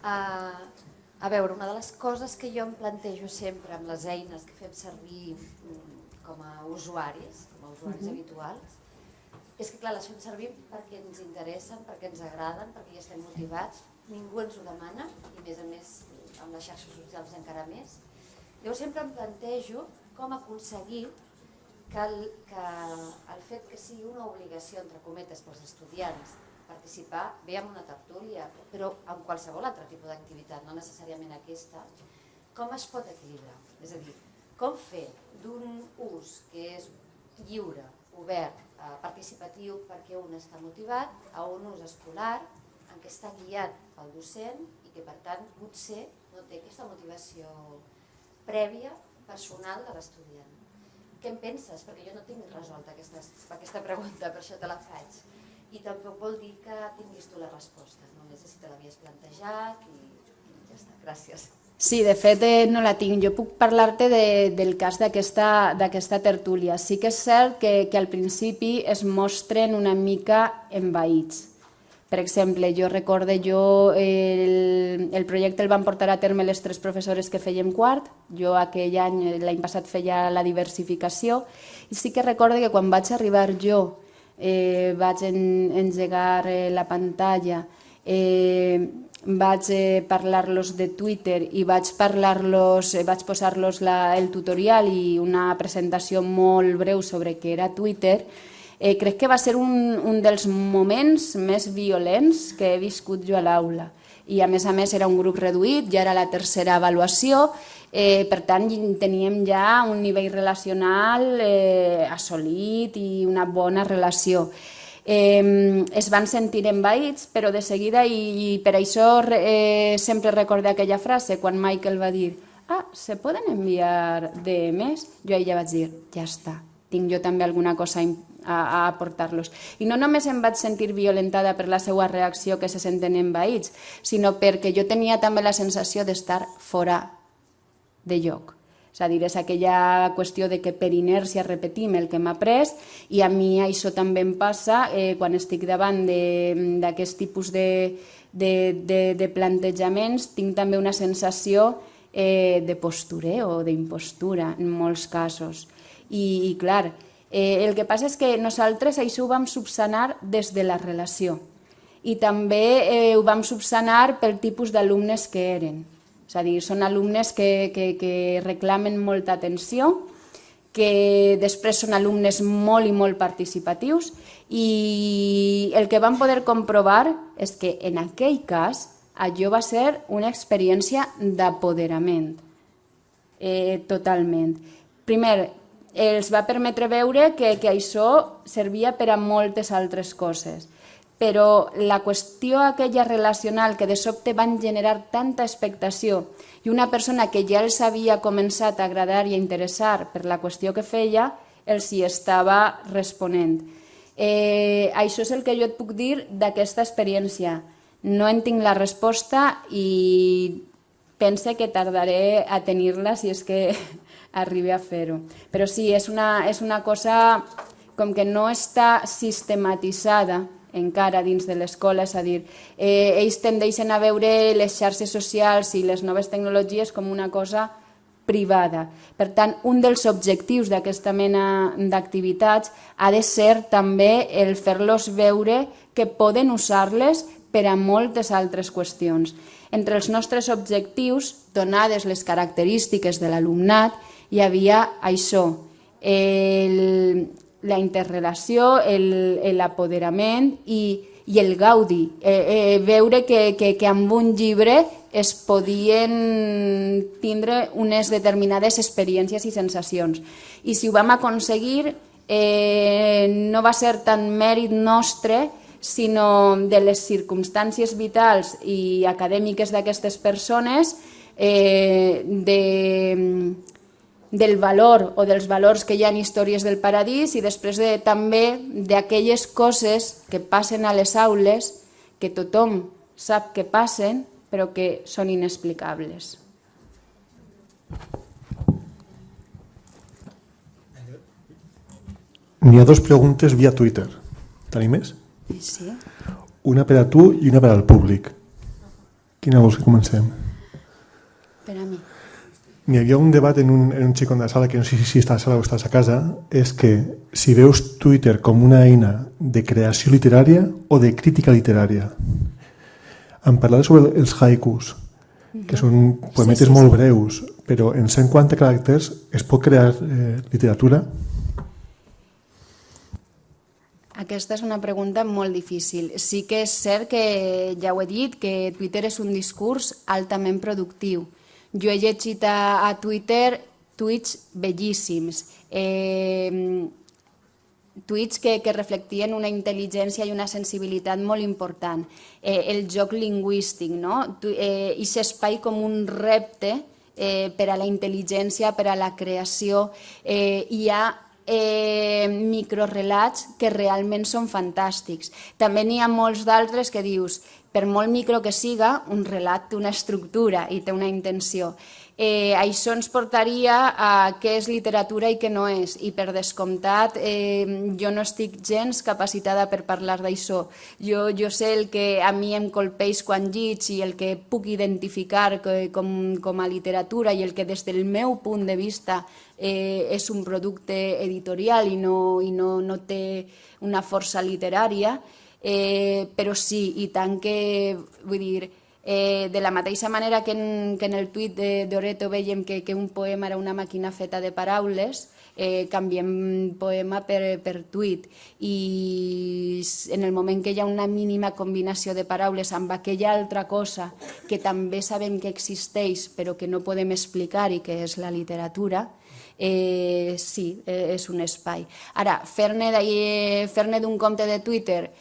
Speaker 3: A veure, una de les coses que jo em plantejo sempre amb les eines que fem servir com a usuaris habituals, és que clar, les fem servir perquè ens interessen, perquè ens agraden, perquè hi estem motivats, ningú ens ho demana i a més amb les xarxes socials encara més. Jo sempre em plantejo com aconseguir que el fet que sigui una obligació, entre cometes, pels estudiants participar bé en una tertúlia, però en qualsevol altre tipus d'activitat, no necessàriament aquesta, com es pot equilibrar? És a dir, com fer d'un ús que és lliure, obert, participatiu perquè un està motivat, a un ús escolar en què està guiat pel docent i que per tant potser no té aquesta motivació prèvia, personal de l'estudiant. Què en penses? Perquè jo no tinc resolta aquesta pregunta, per això te la faig. I tampoc vol dir que tinguis tu la resposta, només és si te l'havies plantejat i ja està, gràcies.
Speaker 2: Sí, de fet no la tinc. Jo puc parlar-te del cas d'aquesta tertúlia. Sí que és cert que al principi es mostren una mica envaïts. Per exemple, jo recorde, el projecte el van portar a terme les 3 professores que fèiem quart, jo aquell any, l'any passat, feia la diversificació, i sí que recorde que quan vaig arribar jo, vaig engegar la pantalla, vaig parlar-los de Twitter i vaig posar-los el tutorial i una presentació molt breu sobre què era Twitter. Crec que va ser un dels moments més violents que he viscut jo a l'aula. I a més era un grup reduït, ja era la tercera avaluació, per tant teníem ja un nivell relacional assolit i una bona relació. Es van sentir envaïts, però de seguida, i per això sempre recordo aquella frase, quan Michael va dir ¿se poden enviar DMs? Jo a ella vaig dir, ja està, tinc jo també alguna cosa a aportar-los. I no només em vaig sentir violentada per la seva reacció que se senten envaïts, sinó perquè jo tenia també la sensació d'estar fora de lloc. És a dir, és aquella qüestió de que per inèrcia repetim el que hem après i a mi això també em passa quan estic davant d'aquest tipus de plantejaments, tinc també una sensació de postureo o d'impostura en molts casos. I clar, el que passa és que nosaltres això ho vam subsanar des de la relació i també ho vam subsanar pel tipus d'alumnes que eren. És a dir, són alumnes que reclamen molta atenció, que després són alumnes molt i molt participatius i el que vam poder comprovar és que en aquell cas allò va ser una experiència d'apoderament, totalment. Primer, els va permetre veure que això servia per a moltes altres coses, però la qüestió aquella relacional que de sobte van generar tanta expectació i una persona que ja els havia començat a agradar i a interessar per la qüestió que feia, els hi estava responent. Això és el que jo et puc dir d'aquesta experiència. No en tinc la resposta i pense que tardaré a tenir-la si és que arribi a fer-ho. Però sí, és una cosa com que no està sistematitzada encara dins de l'escola, és a dir, ells tendeixen a veure les xarxes socials i les noves tecnologies com una cosa privada. Per tant, un dels objectius d'aquesta mena d'activitats ha de ser també el fer-los veure que poden usar-les per a moltes altres qüestions. Entre els nostres objectius, donades les característiques de l'alumnat, hi havia això, la interrelació, l'apoderament i el gaudi. Veure que amb un llibre es podien tindre unes determinades experiències i sensacions. I si ho vam aconseguir, no va ser tant mèrit nostre, sinó de les circumstàncies vitals i acadèmiques d'aquestes persones, del valor o dels valors que hi ha en Històries del Paradís i després també d'aquelles coses que passen a les aules que tothom sap que passen però que són inexplicables.
Speaker 1: N'hi ha 2 preguntes via Twitter. Tenim més?
Speaker 2: Sí.
Speaker 1: Una per a tu i una per al públic. Quina vols que comencem?
Speaker 2: Per a mi.
Speaker 1: N'hi havia un debat en un xicón de la sala, que no sé si estàs a la sala o estàs a casa, és que si veus Twitter com una eina de creació literària o de crítica literària. Em parlava sobre els haikus, que són poemetes molt breus, però en 140 caràcters es pot crear literatura?
Speaker 2: Aquesta és una pregunta molt difícil. Sí que és cert que, ja ho he dit, que Twitter és un discurs altament productiu. Jo he llegit a Twitter tuits bellíssims, tuits que reflectien una intel·ligència i una sensibilitat molt important. El joc lingüístic, no? Aquest espai com un repte per a la intel·ligència, per a la creació. Hi ha microrelats que realment són fantàstics. També n'hi ha molts d'altres que dius, per molt micro que siga, un relat té una estructura i té una intenció. Això ens portaria a què és literatura i què no és, i per descomptat jo no estic gens capacitada per parlar d'això. Jo sé el que a mi em colpeix quan lliig i el que puc identificar com a literatura i el que des del meu punt de vista és un producte editorial i no té una força literària, però sí, i tant que, vull dir, de la mateixa manera que en el tuit d'Oreto veiem que un poema era una màquina feta de paraules, canviem poema per tuit, i en el moment que hi ha una mínima combinació de paraules amb aquella altra cosa que també sabem que existeix però que no podem explicar i que és la literatura, sí, és un espai. Ara, fer-ne d'un compte de Twitter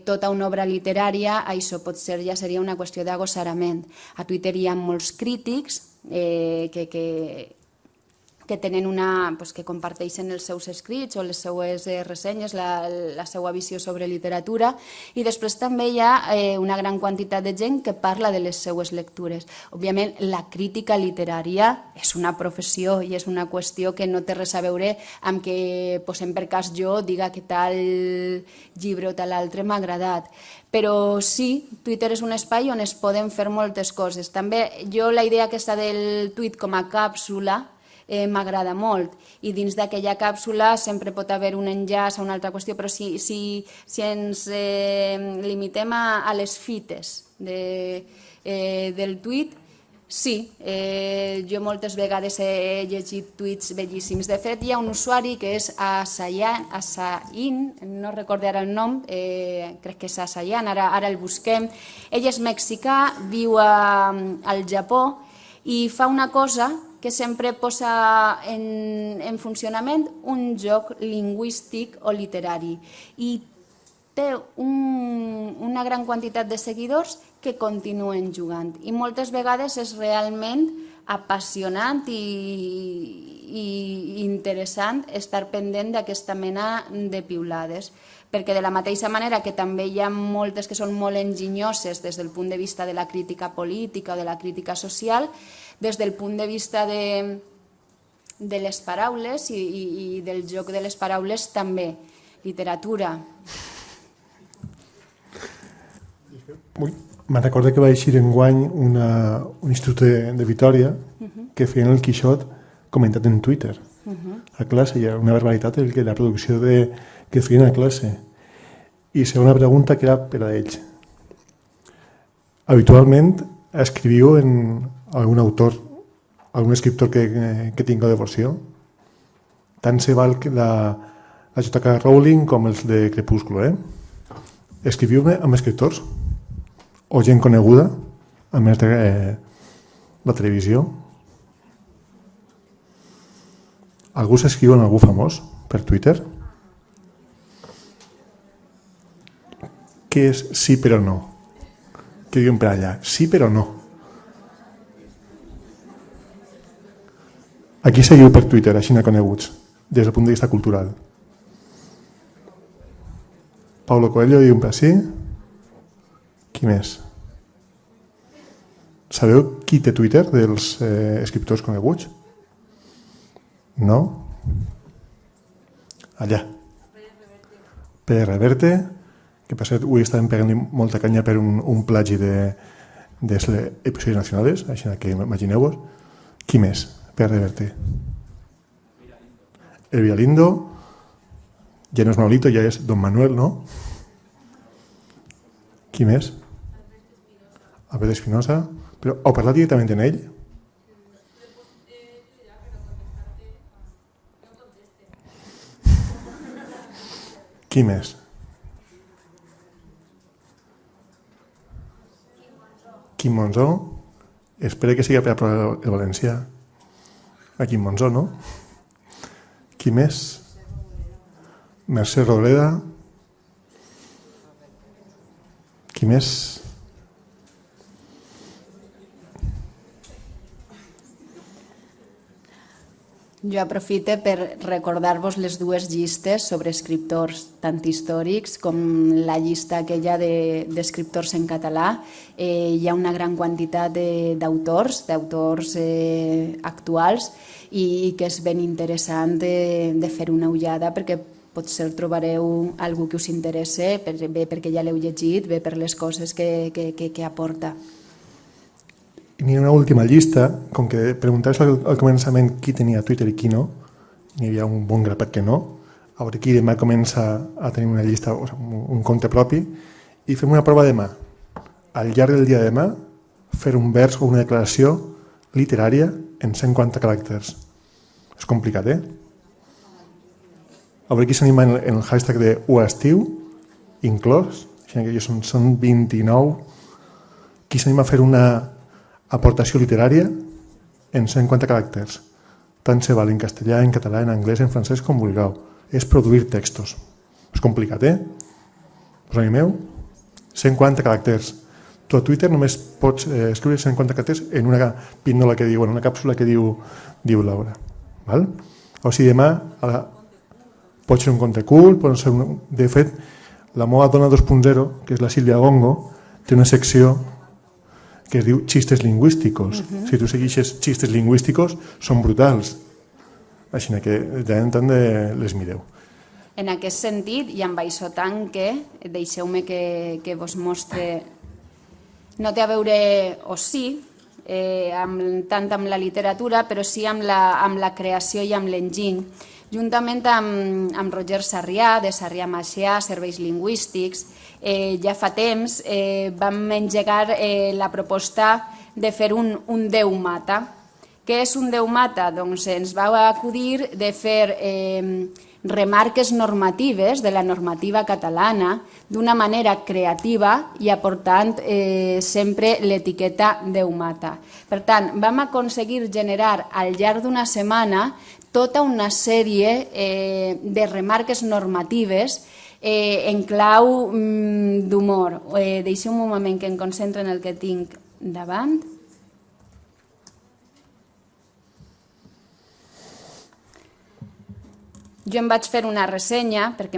Speaker 2: tota una obra literària, això potser ja seria una qüestió d'agossarament. A Twitter hi ha molts crítics que tenen que comparteixen els seus escrits o les seues ressenyes, la seva visió sobre literatura, i després també hi ha una gran quantitat de gent que parla de les seues lectures. Òbviament, la crítica literària és una professió i és una qüestió que no té res a veure amb que, posem per cas jo, diga que tal llibre o tal altre m'ha agradat. Però sí, Twitter és un espai on es poden fer moltes coses. També jo la idea aquesta del tuit com a càpsula m'agrada molt, i dins d'aquella càpsula sempre pot haver un enllaç a una altra qüestió, però si ens limitem a les fites del tuit, sí, jo moltes vegades he llegit tuits bellíssims. De fet, hi ha un usuari que és Asain, no recordo ara el nom, crec que és Asayan, ara el busquem. Ell és mexicà, viu al Japó i fa una cosa que sempre posa en funcionament un joc lingüístic o literari, i té una gran quantitat de seguidors que continuen jugant, i moltes vegades és realment apassionant i interessant estar pendent d'aquesta mena de piulades, perquè de la mateixa manera que també hi ha moltes que són molt enginyoses des del punt de vista de la crítica política o de la crítica social, des del punt de vista de les paraules i del joc de les paraules també. Literatura.
Speaker 1: Me'n recordo que va eixir enguany un institut de Vitòria que feien el Quixot comentat en Twitter a classe, i era una barbaritat la producció que feien a classe. I segona una pregunta que era per a ells. Habitualment escriviu en algun autor, algun escriptor que tinga devoció? Tant se val que la J.K. Rowling com els de Crepúsculo. Escriviu amb escriptors o gent coneguda, a més de la televisió? Algú s'escriu amb algú famós per Twitter? Què és sí però no? Què diuen per allà? Sí però no. A qui seguiu per Twitter, així no coneguts, des del punt de vista cultural? Paulo Coelho diu per sí. Qui més? Sabeu qui té Twitter dels escriptors coneguts? No? Allà. Pere Reverte, que per cert avui estàvem pegant molta canya per un plagi de episodis nacionals, així que imagineu-vos. Qui més? Pere Reverte. Elvira Lindo, ja no és Manolito, ja és Don Manuel, no? Qui més? Albert Espinosa. Però heu parlat directament amb ell? Qui més? Quim Monzó. Espero que sigui per a provar el valencià. A Quim Monzó, no? Qui més? Mercè Rodoreda. Qui més?
Speaker 2: Jo aprofito per recordar-vos les dues llistes sobre escriptors tant històrics com la llista aquella d'escriptors en català. Hi ha una gran quantitat d'autors actuals i que és ben interessant de fer una ullada perquè potser trobareu algú que us interessa, bé perquè ja l'heu llegit, bé per les coses que aporta.
Speaker 1: I n'hi ha una última llista, com que preguntaves al començament qui tenia Twitter i qui no, n'hi havia un bon grapat que no, a veure qui demà comença a tenir una llista, un compte propi, i fem una prova demà. Al llarg del dia de demà, fer un vers o una declaració literària en 150 caràcters. És complicat, eh? A veure qui s'anima en el hashtag de UEstiu, inclòs, que són 29, qui s'anima a fer una aportació literària en 150 caràcters. Tant se val en castellà, en català, en anglès, en francès, com vulgueu. És produir textos. És complicat, eh? Us animeu? 150 caràcters. Tu a Twitter només pots escriure 150 caràcters en una píndola que diu, en una càpsula que diu Laura. Val? O sigui, demà pot ser un conte cult, pot ser de fet, la meva dona 2.0, que és la Sílvia Gongo, té una secció que es diu xistes lingüísticos. Si tu segueixes xistes lingüísticos, són brutals. Així que de tant les mireu.
Speaker 2: En aquest sentit, i amb això tanque, deixeu-me que vos mostre... No té a veure, o sí, tant amb la literatura, però sí amb la creació i amb l'enginy. Juntament amb Roger Sarrià, de Sarrià Macià, Serveis Lingüístics, ja fa temps vam engegar la proposta de fer un Déu mata. Què és un Déu mata? Doncs ens va acudir de fer remarques normatives de la normativa catalana d'una manera creativa i aportant sempre l'etiqueta Déu mata. Per tant, vam aconseguir generar al llarg d'una setmana tota una sèrie de remarques normatives en clau d'humor. Deixeu-me un moment que em concentro en el que tinc davant. Jo em vaig fer una ressenya perquè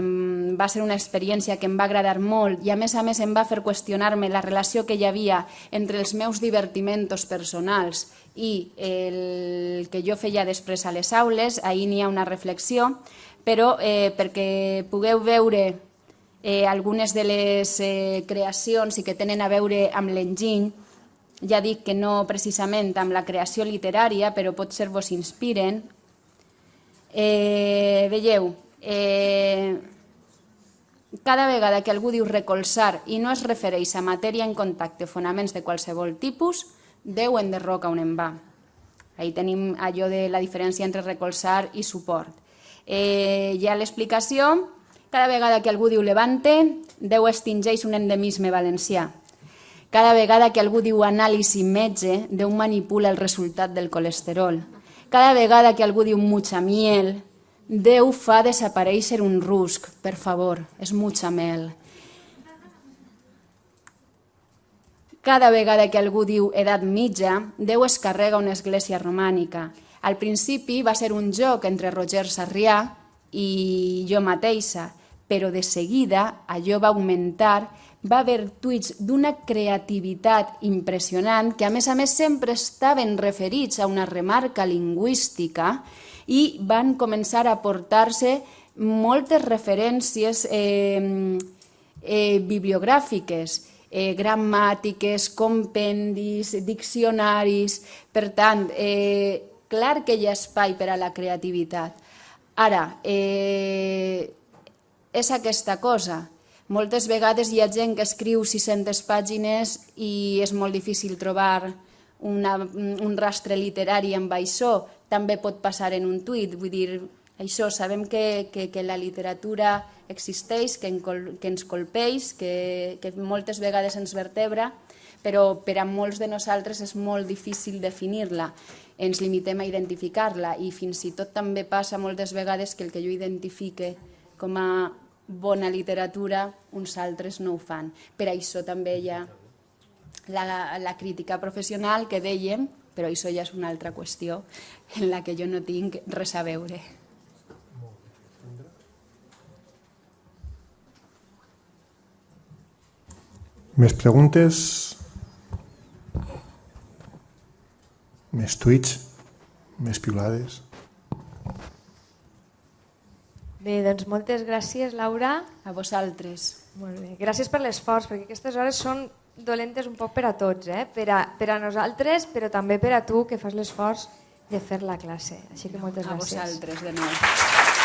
Speaker 2: va ser una experiència que em va agradar molt i a més em va fer qüestionar-me la relació que hi havia entre els meus divertimentos personals i el que jo feia després a les aules. Ahir n'hi ha una reflexió, però perquè pugueu veure algunes de les creacions i que tenen a veure amb l'enginy, ja dic que no precisament amb la creació literària, però potser vos inspiren. Veieu, cada vegada que algú diu recolzar i no es refereix a matèria en contacte o fonaments de qualsevol tipus, Déu enderroca on en va. Ahí tenim allò de la diferència entre recolzar i suport. Hi ha l'explicació, cada vegada que algú diu levante, Déu extingeix un endemisme valencià. Cada vegada que algú diu anàlisi metge, Déu manipula el resultat del colesterol. Cada vegada que algú diu mucha miel, Déu fa desaparèixer un rusc. Per favor, és mucha mel. Cada vegada que algú diu edat mitja, Déu es carrega una església romànica. Al principi va ser un joc entre Roger Sarrià i jo mateixa, però de seguida allò va augmentar. Va haver tuits d'una creativitat impressionant que a més sempre estaven referits a una remarca lingüística i van començar a aportar-se moltes referències bibliogràfiques, gramàtiques, compendis, diccionaris. Per tant, clar que hi ha espai per a la creativitat. Ara, és aquesta cosa. Moltes vegades hi ha gent que escriu 600 pàgines i és molt difícil trobar un rastre literari amb això. També pot passar en un tuit. Vull dir, Això, sabem que la literatura existeix, que ens colpeix, que moltes vegades ens vertebra, però per a molts de nosaltres és molt difícil definir-la. Ens limitem a identificar-la i fins i tot també passa moltes vegades que el que jo identifique com a bona literatura, uns altres no ho fan. Per això també hi ha la crítica professional que dèiem, però això ja és una altra qüestió en la que jo no tinc res a veure.
Speaker 1: Més preguntes? Més tuits? Més piulades?
Speaker 4: Bé, doncs moltes gràcies, Laura.
Speaker 2: A vosaltres.
Speaker 4: Molt bé. Gràcies per l'esforç, perquè aquestes hores són dolentes un poc per a tots, per a nosaltres, però també per a tu, que fas l'esforç de fer la classe. Així que moltes gràcies.
Speaker 2: A vosaltres, de nou.